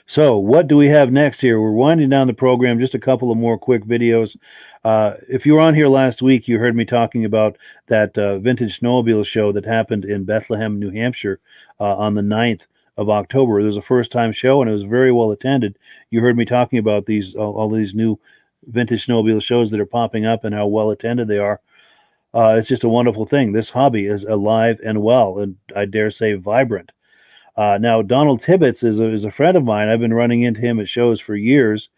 So what do we have next here? We're winding down the program. Just a couple of more quick videos. If you were on here last week, you heard me talking about that Vintage Snowmobile show that happened in Bethlehem, New Hampshire on the 9th of October. It was a first-time show, and it was very well attended. You heard me talking about all these new vintage snowmobile shows that are popping up and how well attended they are. It's just a wonderful thing. This hobby is alive and well, and I dare say vibrant. Now, Donald Tibbetts is a friend of mine. I've been running into him at shows for years,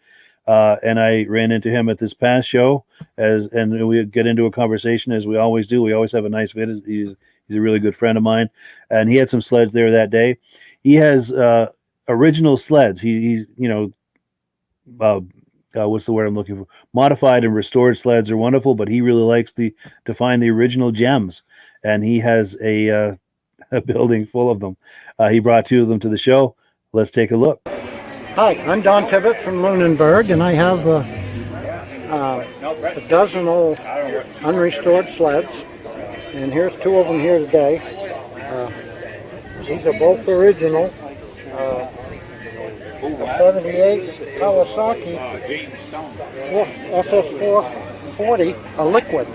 and I ran into him at this past show, and we get into a conversation as we always do. We always have a nice visit. He's a really good friend of mine, and he had some sleds there that day. He has original sleds. He's what's the word I'm looking for? Modified and restored sleds are wonderful, but he really likes to find the original gems, and he has a building full of them. He brought two of them to the show. Let's take a look. Hi, I'm Don Tibbett from Lunenburg, and I have a dozen old unrestored sleds, and here's two of them here today. These are both original. 78 Kawasaki SS440, a liquid.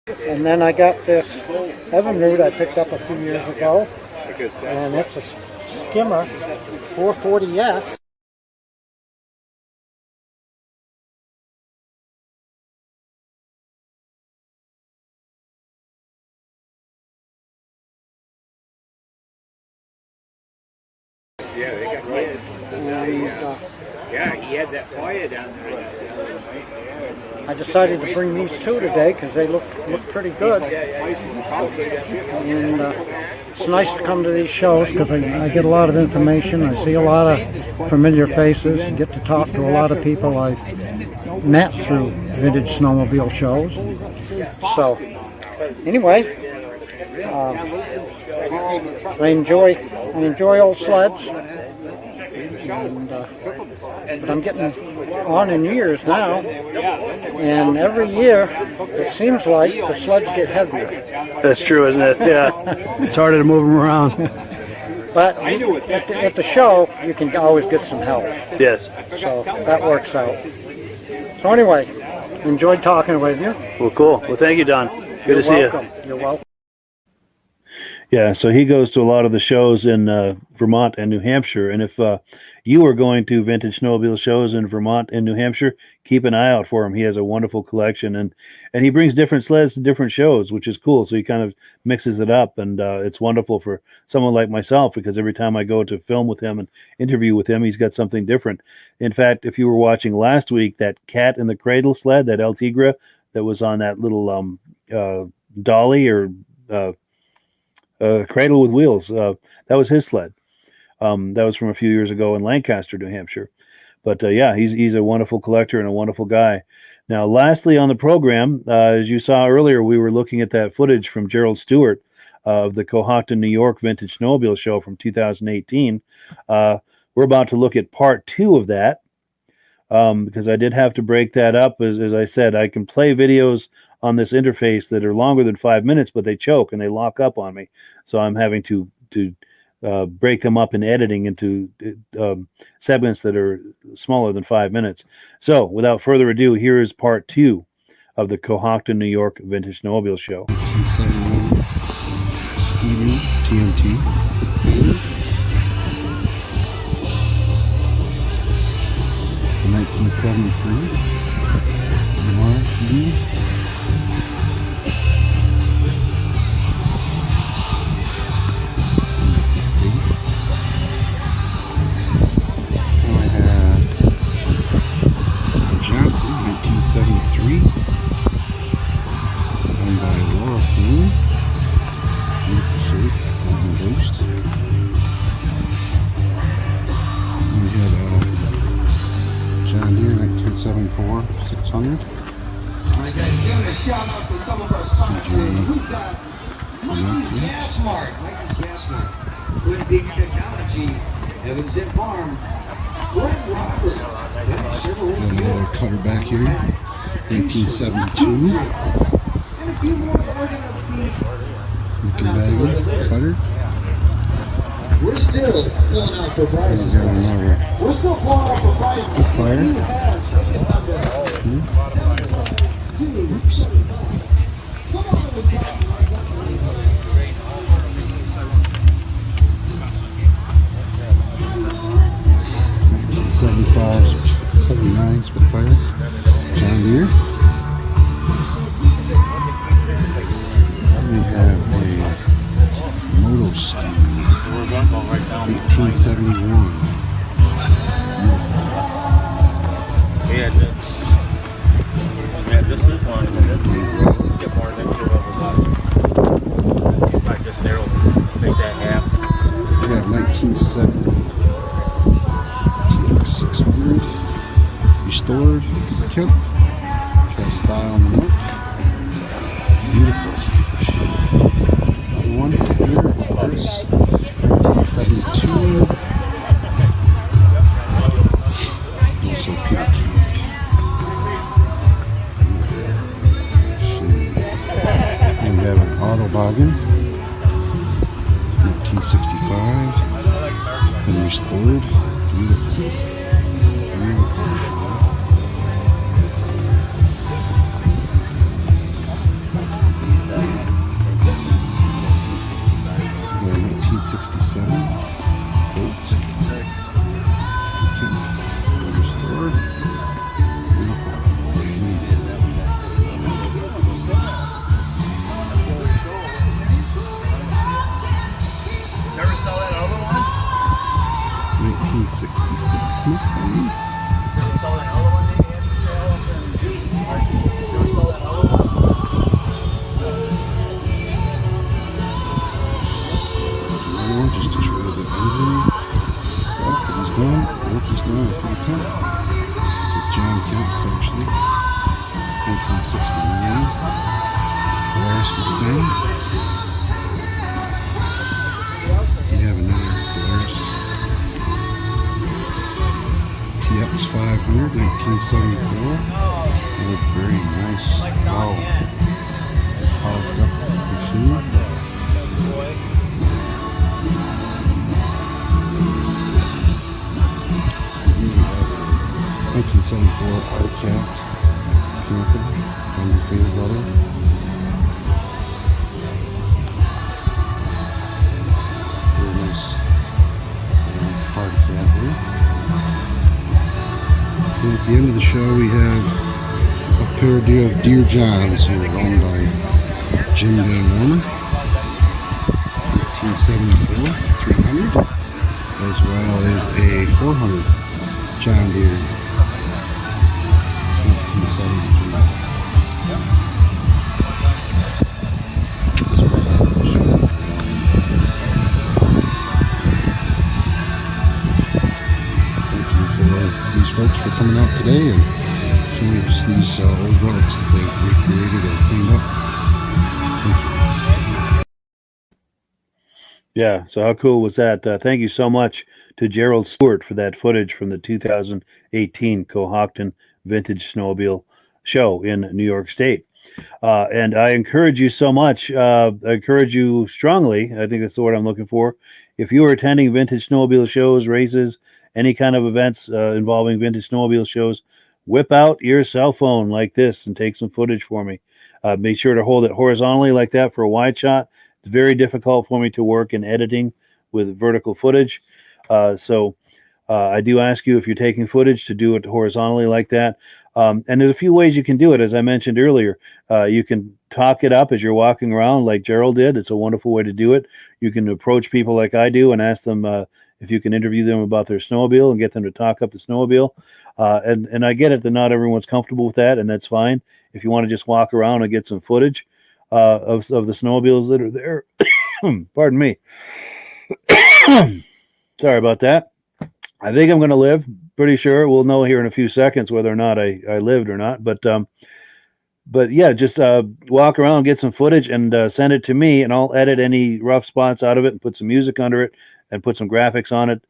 And then I got this Evinrude I picked up a few years ago, and it's a skimmer 440S. Yeah, they got red. Yeah, he had that fire down there. I decided to bring these two today because they look pretty good. And it's nice to come to these shows because I get a lot of information. I see a lot of familiar faces and get to talk to a lot of people I've met through vintage snowmobile shows. So anyway, I enjoy old sleds. And, but I'm getting on in years now, and every year it seems like the sleds get heavier. That's true, isn't it? Yeah. It's harder to move them around. But at the show, you can always get some help. Yes. So that works out. So anyway, enjoyed talking with you. Well, cool. Well, thank you, Don. Good to see you. You're welcome. Yeah, so he goes to a lot of the shows in Vermont and New Hampshire. And if you are going to vintage snowmobile shows in Vermont and New Hampshire, keep an eye out for him. He has a wonderful collection, and he brings different sleds to different shows, which is cool. So he kind of mixes it up, and it's wonderful for someone like myself because every time I go to film with him and interview with him, he's got something different. In fact, if you were watching last week, that cat in the cradle sled, that El Tigre that was on that little dolly or cradle with wheels, that was his sled. That was from a few years ago in Lancaster, New Hampshire. But yeah, he's a wonderful collector and a wonderful guy. Now, lastly on the program, as you saw earlier, we were looking at that footage from Jerrald Stewart of the Cohocton, New York Vintage Snowmobile Show from 2018. We're about to look at part 2 of that because I did have to break that up. As I said, I can play videos on this interface that are longer than 5 minutes, but they choke and they lock up on me. So I'm having to break them up in editing into segments that are smaller than 5 minutes. So without further ado, here is part 2 of the Cohocton, New York Vintage Snowmobile Show. 1971 Ski-Doo TNT. 1973 Ski-Doo. Yancy, 1973, owned by Rupp Magnum. Beautiful shape, golden ghost. And we had John Deere, 1974, 600. Alright guys, giving a shout out to some of our sponsors. We've got Mikey's Gas Mart, Twin Peaks Technology, Evans and Farm, Brett Robert, Another cutter back here, 1972. and a few more organ of beef. Lincoln Bagley cutter. We're still pulling out for prizes. We're still pulling out for prizes. Fire. Oops. 75, 79 Spitfire, John Deere. We have a Moto Ski, 1871. Yeah, this is one. Get more than two of them. Like just narrow, make that half. We have 1970. 600 restored Kemp, cast style on the look, beautiful shape. Another one here, Chris, 1972, also pure Kemp. And we have an Autobogan, 1965, and restored, beautiful. Polaris Mustang. We have another Polaris TX 500, 1974. Another very nice, wow, polished up machine. 1974 Art Cat Panther on your favorite brother. Very nice Art Cat there. And at the end of the show we have a pair of Dear Johns here owned by Jim Van Warmer. 1974 300, as well as a 400 John Deere. 1973. Thank you for these folks for coming out today and showing us these old relics that they've recreated and cleaned up. Thank you. Yeah, so how cool was that? Thank you so much to Jerrald Stewart for that footage from the 2018 Cohocton Vintage Snowmobile show in New York State. And I encourage you so much, I encourage you strongly, I think that's the word I'm looking for, if you are attending vintage snowmobile shows, races, any kind of events involving vintage snowmobile shows, whip out your cell phone like this and take some footage for me. Make sure to hold it horizontally like that for a wide shot. It's very difficult for me to work in editing with vertical footage. So I do ask you, if you're taking footage, to do it horizontally like that. And there's a few ways you can do it. As I mentioned earlier, you can talk it up as you're walking around like Jerrald did. It's a wonderful way to do it. You can approach people like I do and ask them if you can interview them about their snowmobile and get them to talk up the snowmobile. And I get it that not everyone's comfortable with that, and that's fine. If you want to just walk around and get some footage of the snowmobiles that are there. Pardon me. Sorry about that. I think I'm going to live. Pretty sure we'll know here in a few seconds whether or not I lived or not. But yeah, just walk around, get some footage, and send it to me, and I'll edit any rough spots out of it and put some music under it and put some graphics on it,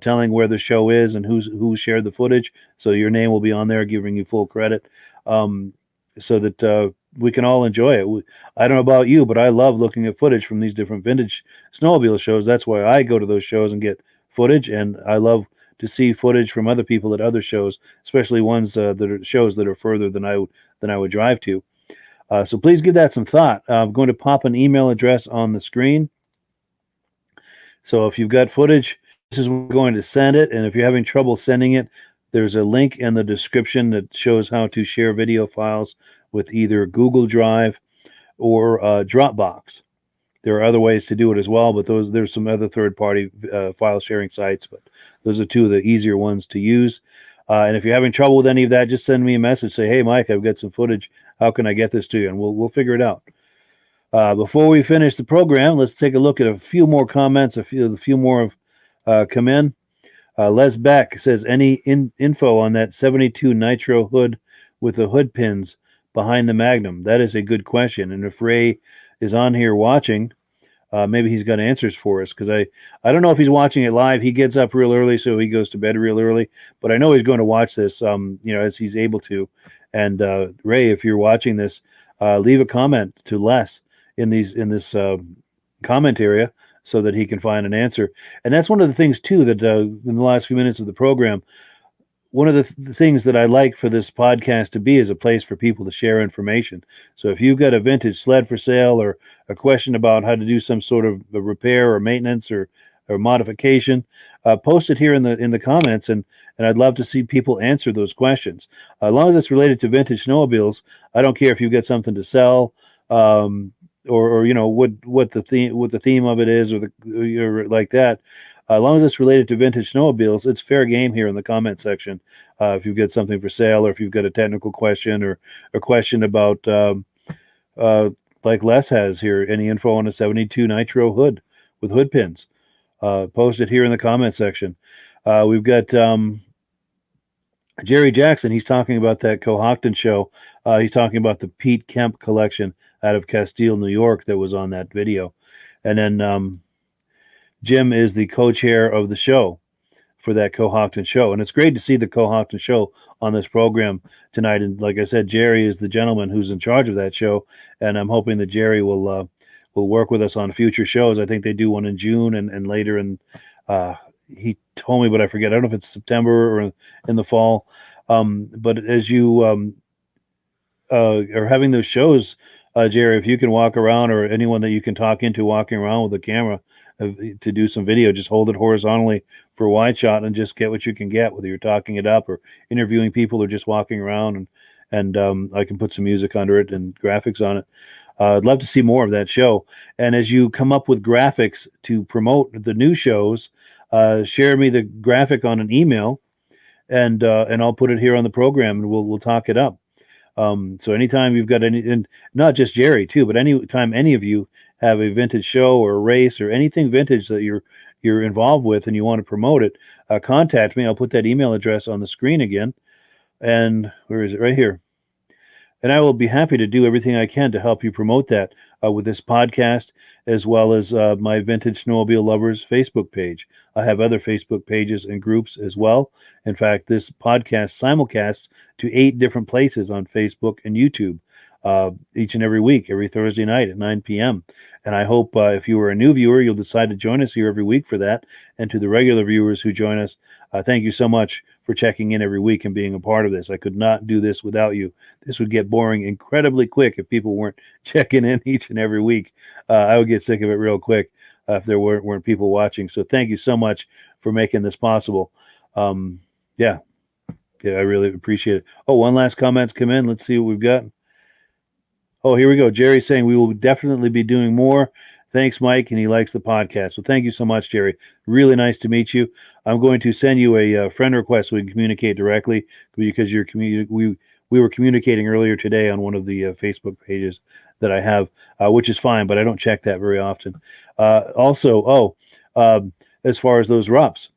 telling where the show is and who shared the footage. So your name will be on there, giving you full credit, so that we can all enjoy it. I don't know about you, but I love looking at footage from these different vintage snowmobile shows. That's why I go to those shows and get footage, and I love to see footage from other people at other shows, especially ones that are shows that are further than I would drive to. So please give that some thought. I'm going to pop an email address on the screen. So if you've got footage, this is where we're going to send it. And if you're having trouble sending it, there's a link in the description that shows how to share video files with either Google Drive or Dropbox. There are other ways to do it as well, but there's some other third-party file sharing sites, but those are two of the easier ones to use. And if you're having trouble with any of that, just send me a message. Say, hey, Mike, I've got some footage. How can I get this to you? And we'll figure it out. Before we finish the program, let's take a look at a few more comments. A few more have come in. Les Beck says, any info on that 72 Nitro hood with the hood pins behind the Magnum? That is a good question. And if Ray is on here watching, maybe he's got answers for us, because I don't know if he's watching it live. He gets up real early, so he goes to bed real early. But I know he's going to watch this, as he's able to. And Ray, if you're watching this, leave a comment to Les in this comment area so that he can find an answer. And that's one of the things too that in the last few minutes of the program, one of the things that I like for this podcast to be is a place for people to share information. So if you've got a vintage sled for sale, or a question about how to do some sort of a repair or maintenance or modification, post it here in the comments, and I'd love to see people answer those questions. As long as it's related to vintage snowmobiles, I don't care if you've got something to sell, or what the theme of it is, or like that. As long as it's related to vintage snowmobiles, it's fair game here in the comment section. If you've got something for sale, or if you've got a technical question, or a question about, like Les has here, any info on a 72 Nitro hood with hood pins, post it here in the comment section. We've got Jerry Jackson, he's talking about that Cohocton show. He's talking about the Pete Kemp collection out of Castile, New York, that was on that video. And then Jim is the co-chair of the show for that Cohocton show. And it's great to see the Cohocton show on this program tonight. And like I said, Jerry is the gentleman who's in charge of that show. And I'm hoping that Jerry will work with us on future shows. I think they do one in June and later. And he told me, but I forget. I don't know if it's September or in the fall. But as you are having those shows, Jerry, if you can walk around, or anyone that you can talk into walking around with a camera to do some video, just hold it horizontally for a wide shot and just get what you can get, whether you're talking it up or interviewing people or just walking around, and I can put some music under it and graphics on it. I'd love to see more of that show. And as you come up with graphics to promote the new shows, share me the graphic on an email, and I'll put it here on the program, and we'll talk it up. So anytime you've got any, and not just Jerry too, but anytime any of you have a vintage show or a race or anything vintage that you're involved with and you want to promote it, contact me. I'll put that email address on the screen again. And where is it? Right here. And I will be happy to do everything I can to help you promote that with this podcast, as well as my Vintage Snowmobile Lovers Facebook page. I have other Facebook pages and groups as well. In fact, this podcast simulcasts to 8 different places on Facebook and YouTube each and every week, every Thursday night at 9 p.m. And I hope if you are a new viewer, you'll decide to join us here every week for that. And to the regular viewers who join us, thank you so much for checking in every week and being a part of this. I could not do this without you. This would get boring incredibly quick if people weren't checking in each and every week. I would get sick of it real quick if there weren't people watching. So thank you so much for making this possible. Yeah, I really appreciate it. Oh, one last comment's come in. Let's see what we've got. Oh, here we go. Jerry's saying we will definitely be doing more. Thanks, Mike, and he likes the podcast. So thank you so much, Jerry. Really nice to meet you. I'm going to send you a friend request so we can communicate directly, because we were communicating earlier today on one of the Facebook pages that I have, which is fine, but I don't check that very often. Also, as far as those Rupps,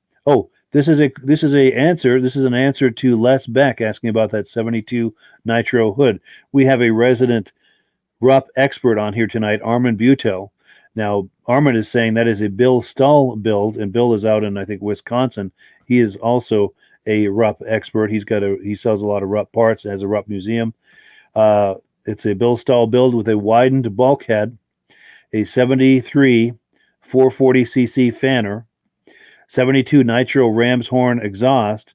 this is an answer to Les Beck asking about that 72 Nitro hood. We have a resident Rupp expert on here tonight, Armand Buteau. Now, Armand is saying that is a Bill Stahl build, and Bill is out in, I think, Wisconsin. He is also a Rupp expert. He sells a lot of Rupp parts, has a Rupp museum. It's a Bill Stahl build with a widened bulkhead, a 73 440cc fanner, 72 Nitro Ram's Horn exhaust,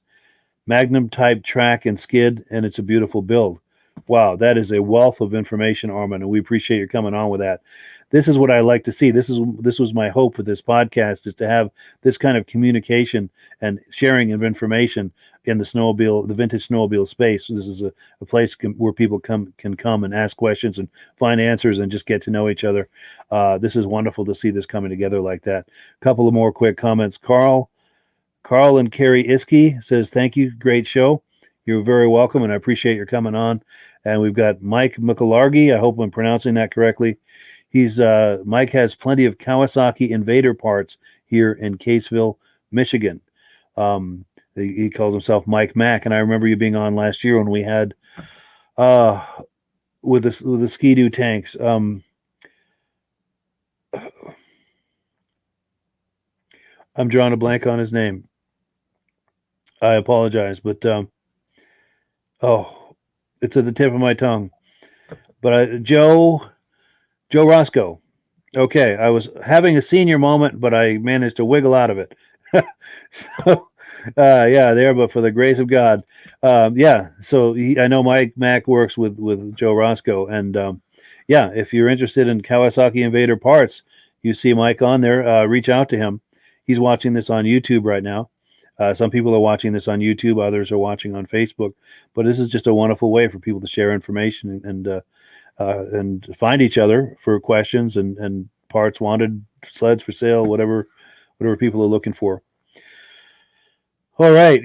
Magnum type track and skid, and it's a beautiful build. Wow, that is a wealth of information, Armand, and we appreciate you coming on with that. This is what I like to see. This was my hope with this podcast, is to have this kind of communication and sharing of information in the vintage snowmobile space. This is a place where people can come and ask questions and find answers and just get to know each other. This is wonderful to see this coming together like that. A couple of more quick comments. Carl and Carrie Iskey says, thank you. Great show. You're very welcome, and I appreciate your coming on. And we've got Mike McAlargy. I hope I'm pronouncing that correctly. Mike has plenty of Kawasaki Invader parts here in Caseville, Michigan. He calls himself Mike Mack, and I remember you being on last year when we had with the Ski-Doo tanks. I'm drawing a blank on his name. I apologize, but it's at the tip of my tongue. But Joe Roscoe. Okay, I was having a senior moment, but I managed to wiggle out of it. So, but for the grace of God. So I know Mike Mack works with Joe Roscoe. And, if you're interested in Kawasaki Invader parts, you see Mike on there, reach out to him. He's watching this on YouTube right now. Some people are watching this on YouTube. Others are watching on Facebook. But this is just a wonderful way for people to share information and find each other for questions and parts wanted, sleds for sale, whatever people are looking for. All right.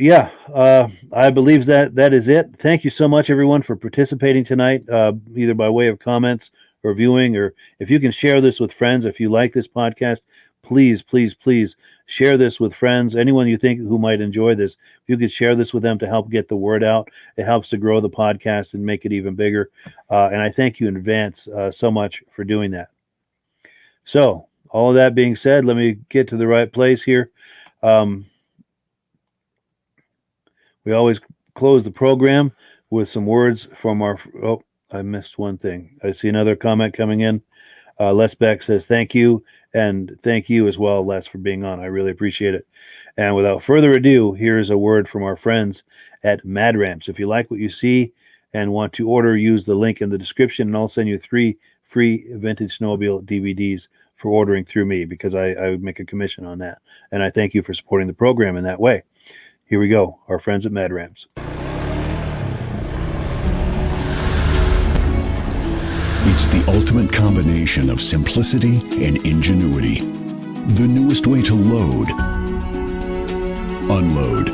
I believe that is it. Thank you so much, everyone, for participating tonight, either by way of comments or viewing, or if you can share this with friends. If you like this podcast, please, please, please share this with friends, anyone you think who might enjoy this. If you could share this with them to help get the word out, it helps to grow the podcast and make it even bigger. And I thank you in advance so much for doing that. So, all of that being said, let me get to the right place here. We always close the program with some words from our... Oh, I missed one thing. I see another comment coming in. Les Beck says, thank you. And thank you as well, Les, for being on. I really appreciate it. And without further ado, here's a word from our friends at Mad Ramps. If you like what you see and want to order, use the link in the description, and I'll send you 3 free Vintage Snowmobile DVDs for ordering through me, because I make a commission on that. And I thank you for supporting the program in that way. Here we go, our friends at Mad Ramps. It's the ultimate combination of simplicity and ingenuity. The newest way to load, unload,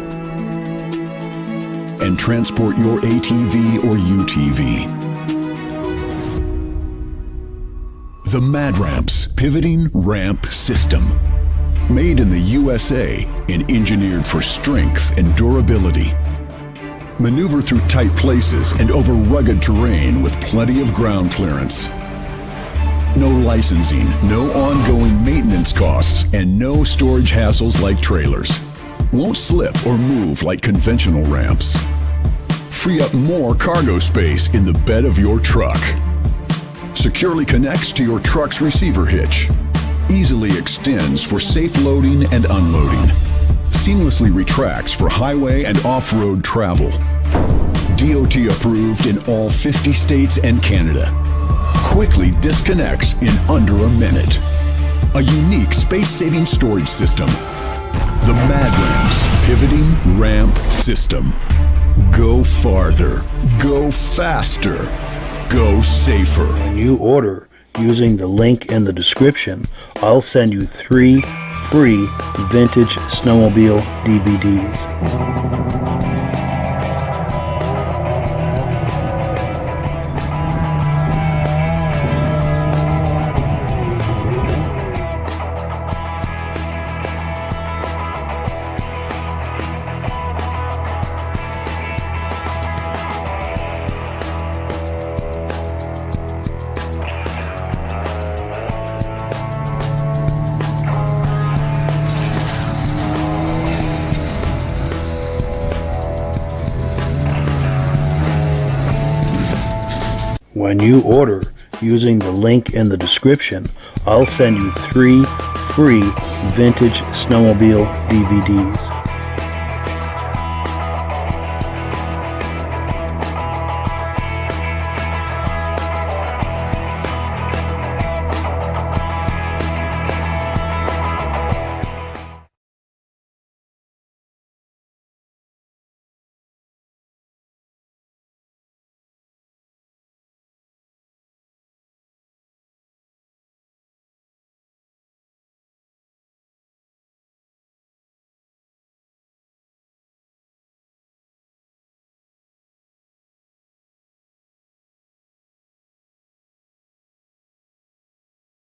and transport your ATV or UTV. The Mad Ramps Pivoting Ramp System. Made in the USA and engineered for strength and durability. Maneuver through tight places and over rugged terrain with plenty of ground clearance. No licensing, no ongoing maintenance costs, and no storage hassles like trailers. Won't slip or move like conventional ramps. Free up more cargo space in the bed of your truck. Securely connects to your truck's receiver hitch. Easily extends for safe loading and unloading. Seamlessly retracts for highway and off-road travel. DOT approved in all 50 states and Canada. Quickly disconnects in under a minute. A unique space-saving storage system. The Mad Ramps Pivoting Ramp System. Go farther. Go faster. Go safer. When you order using the link in the description, I'll send you 3 free Vintage Snowmobile DVDs. When you order using the link in the description, I'll send you 3 free Vintage Snowmobile DVDs.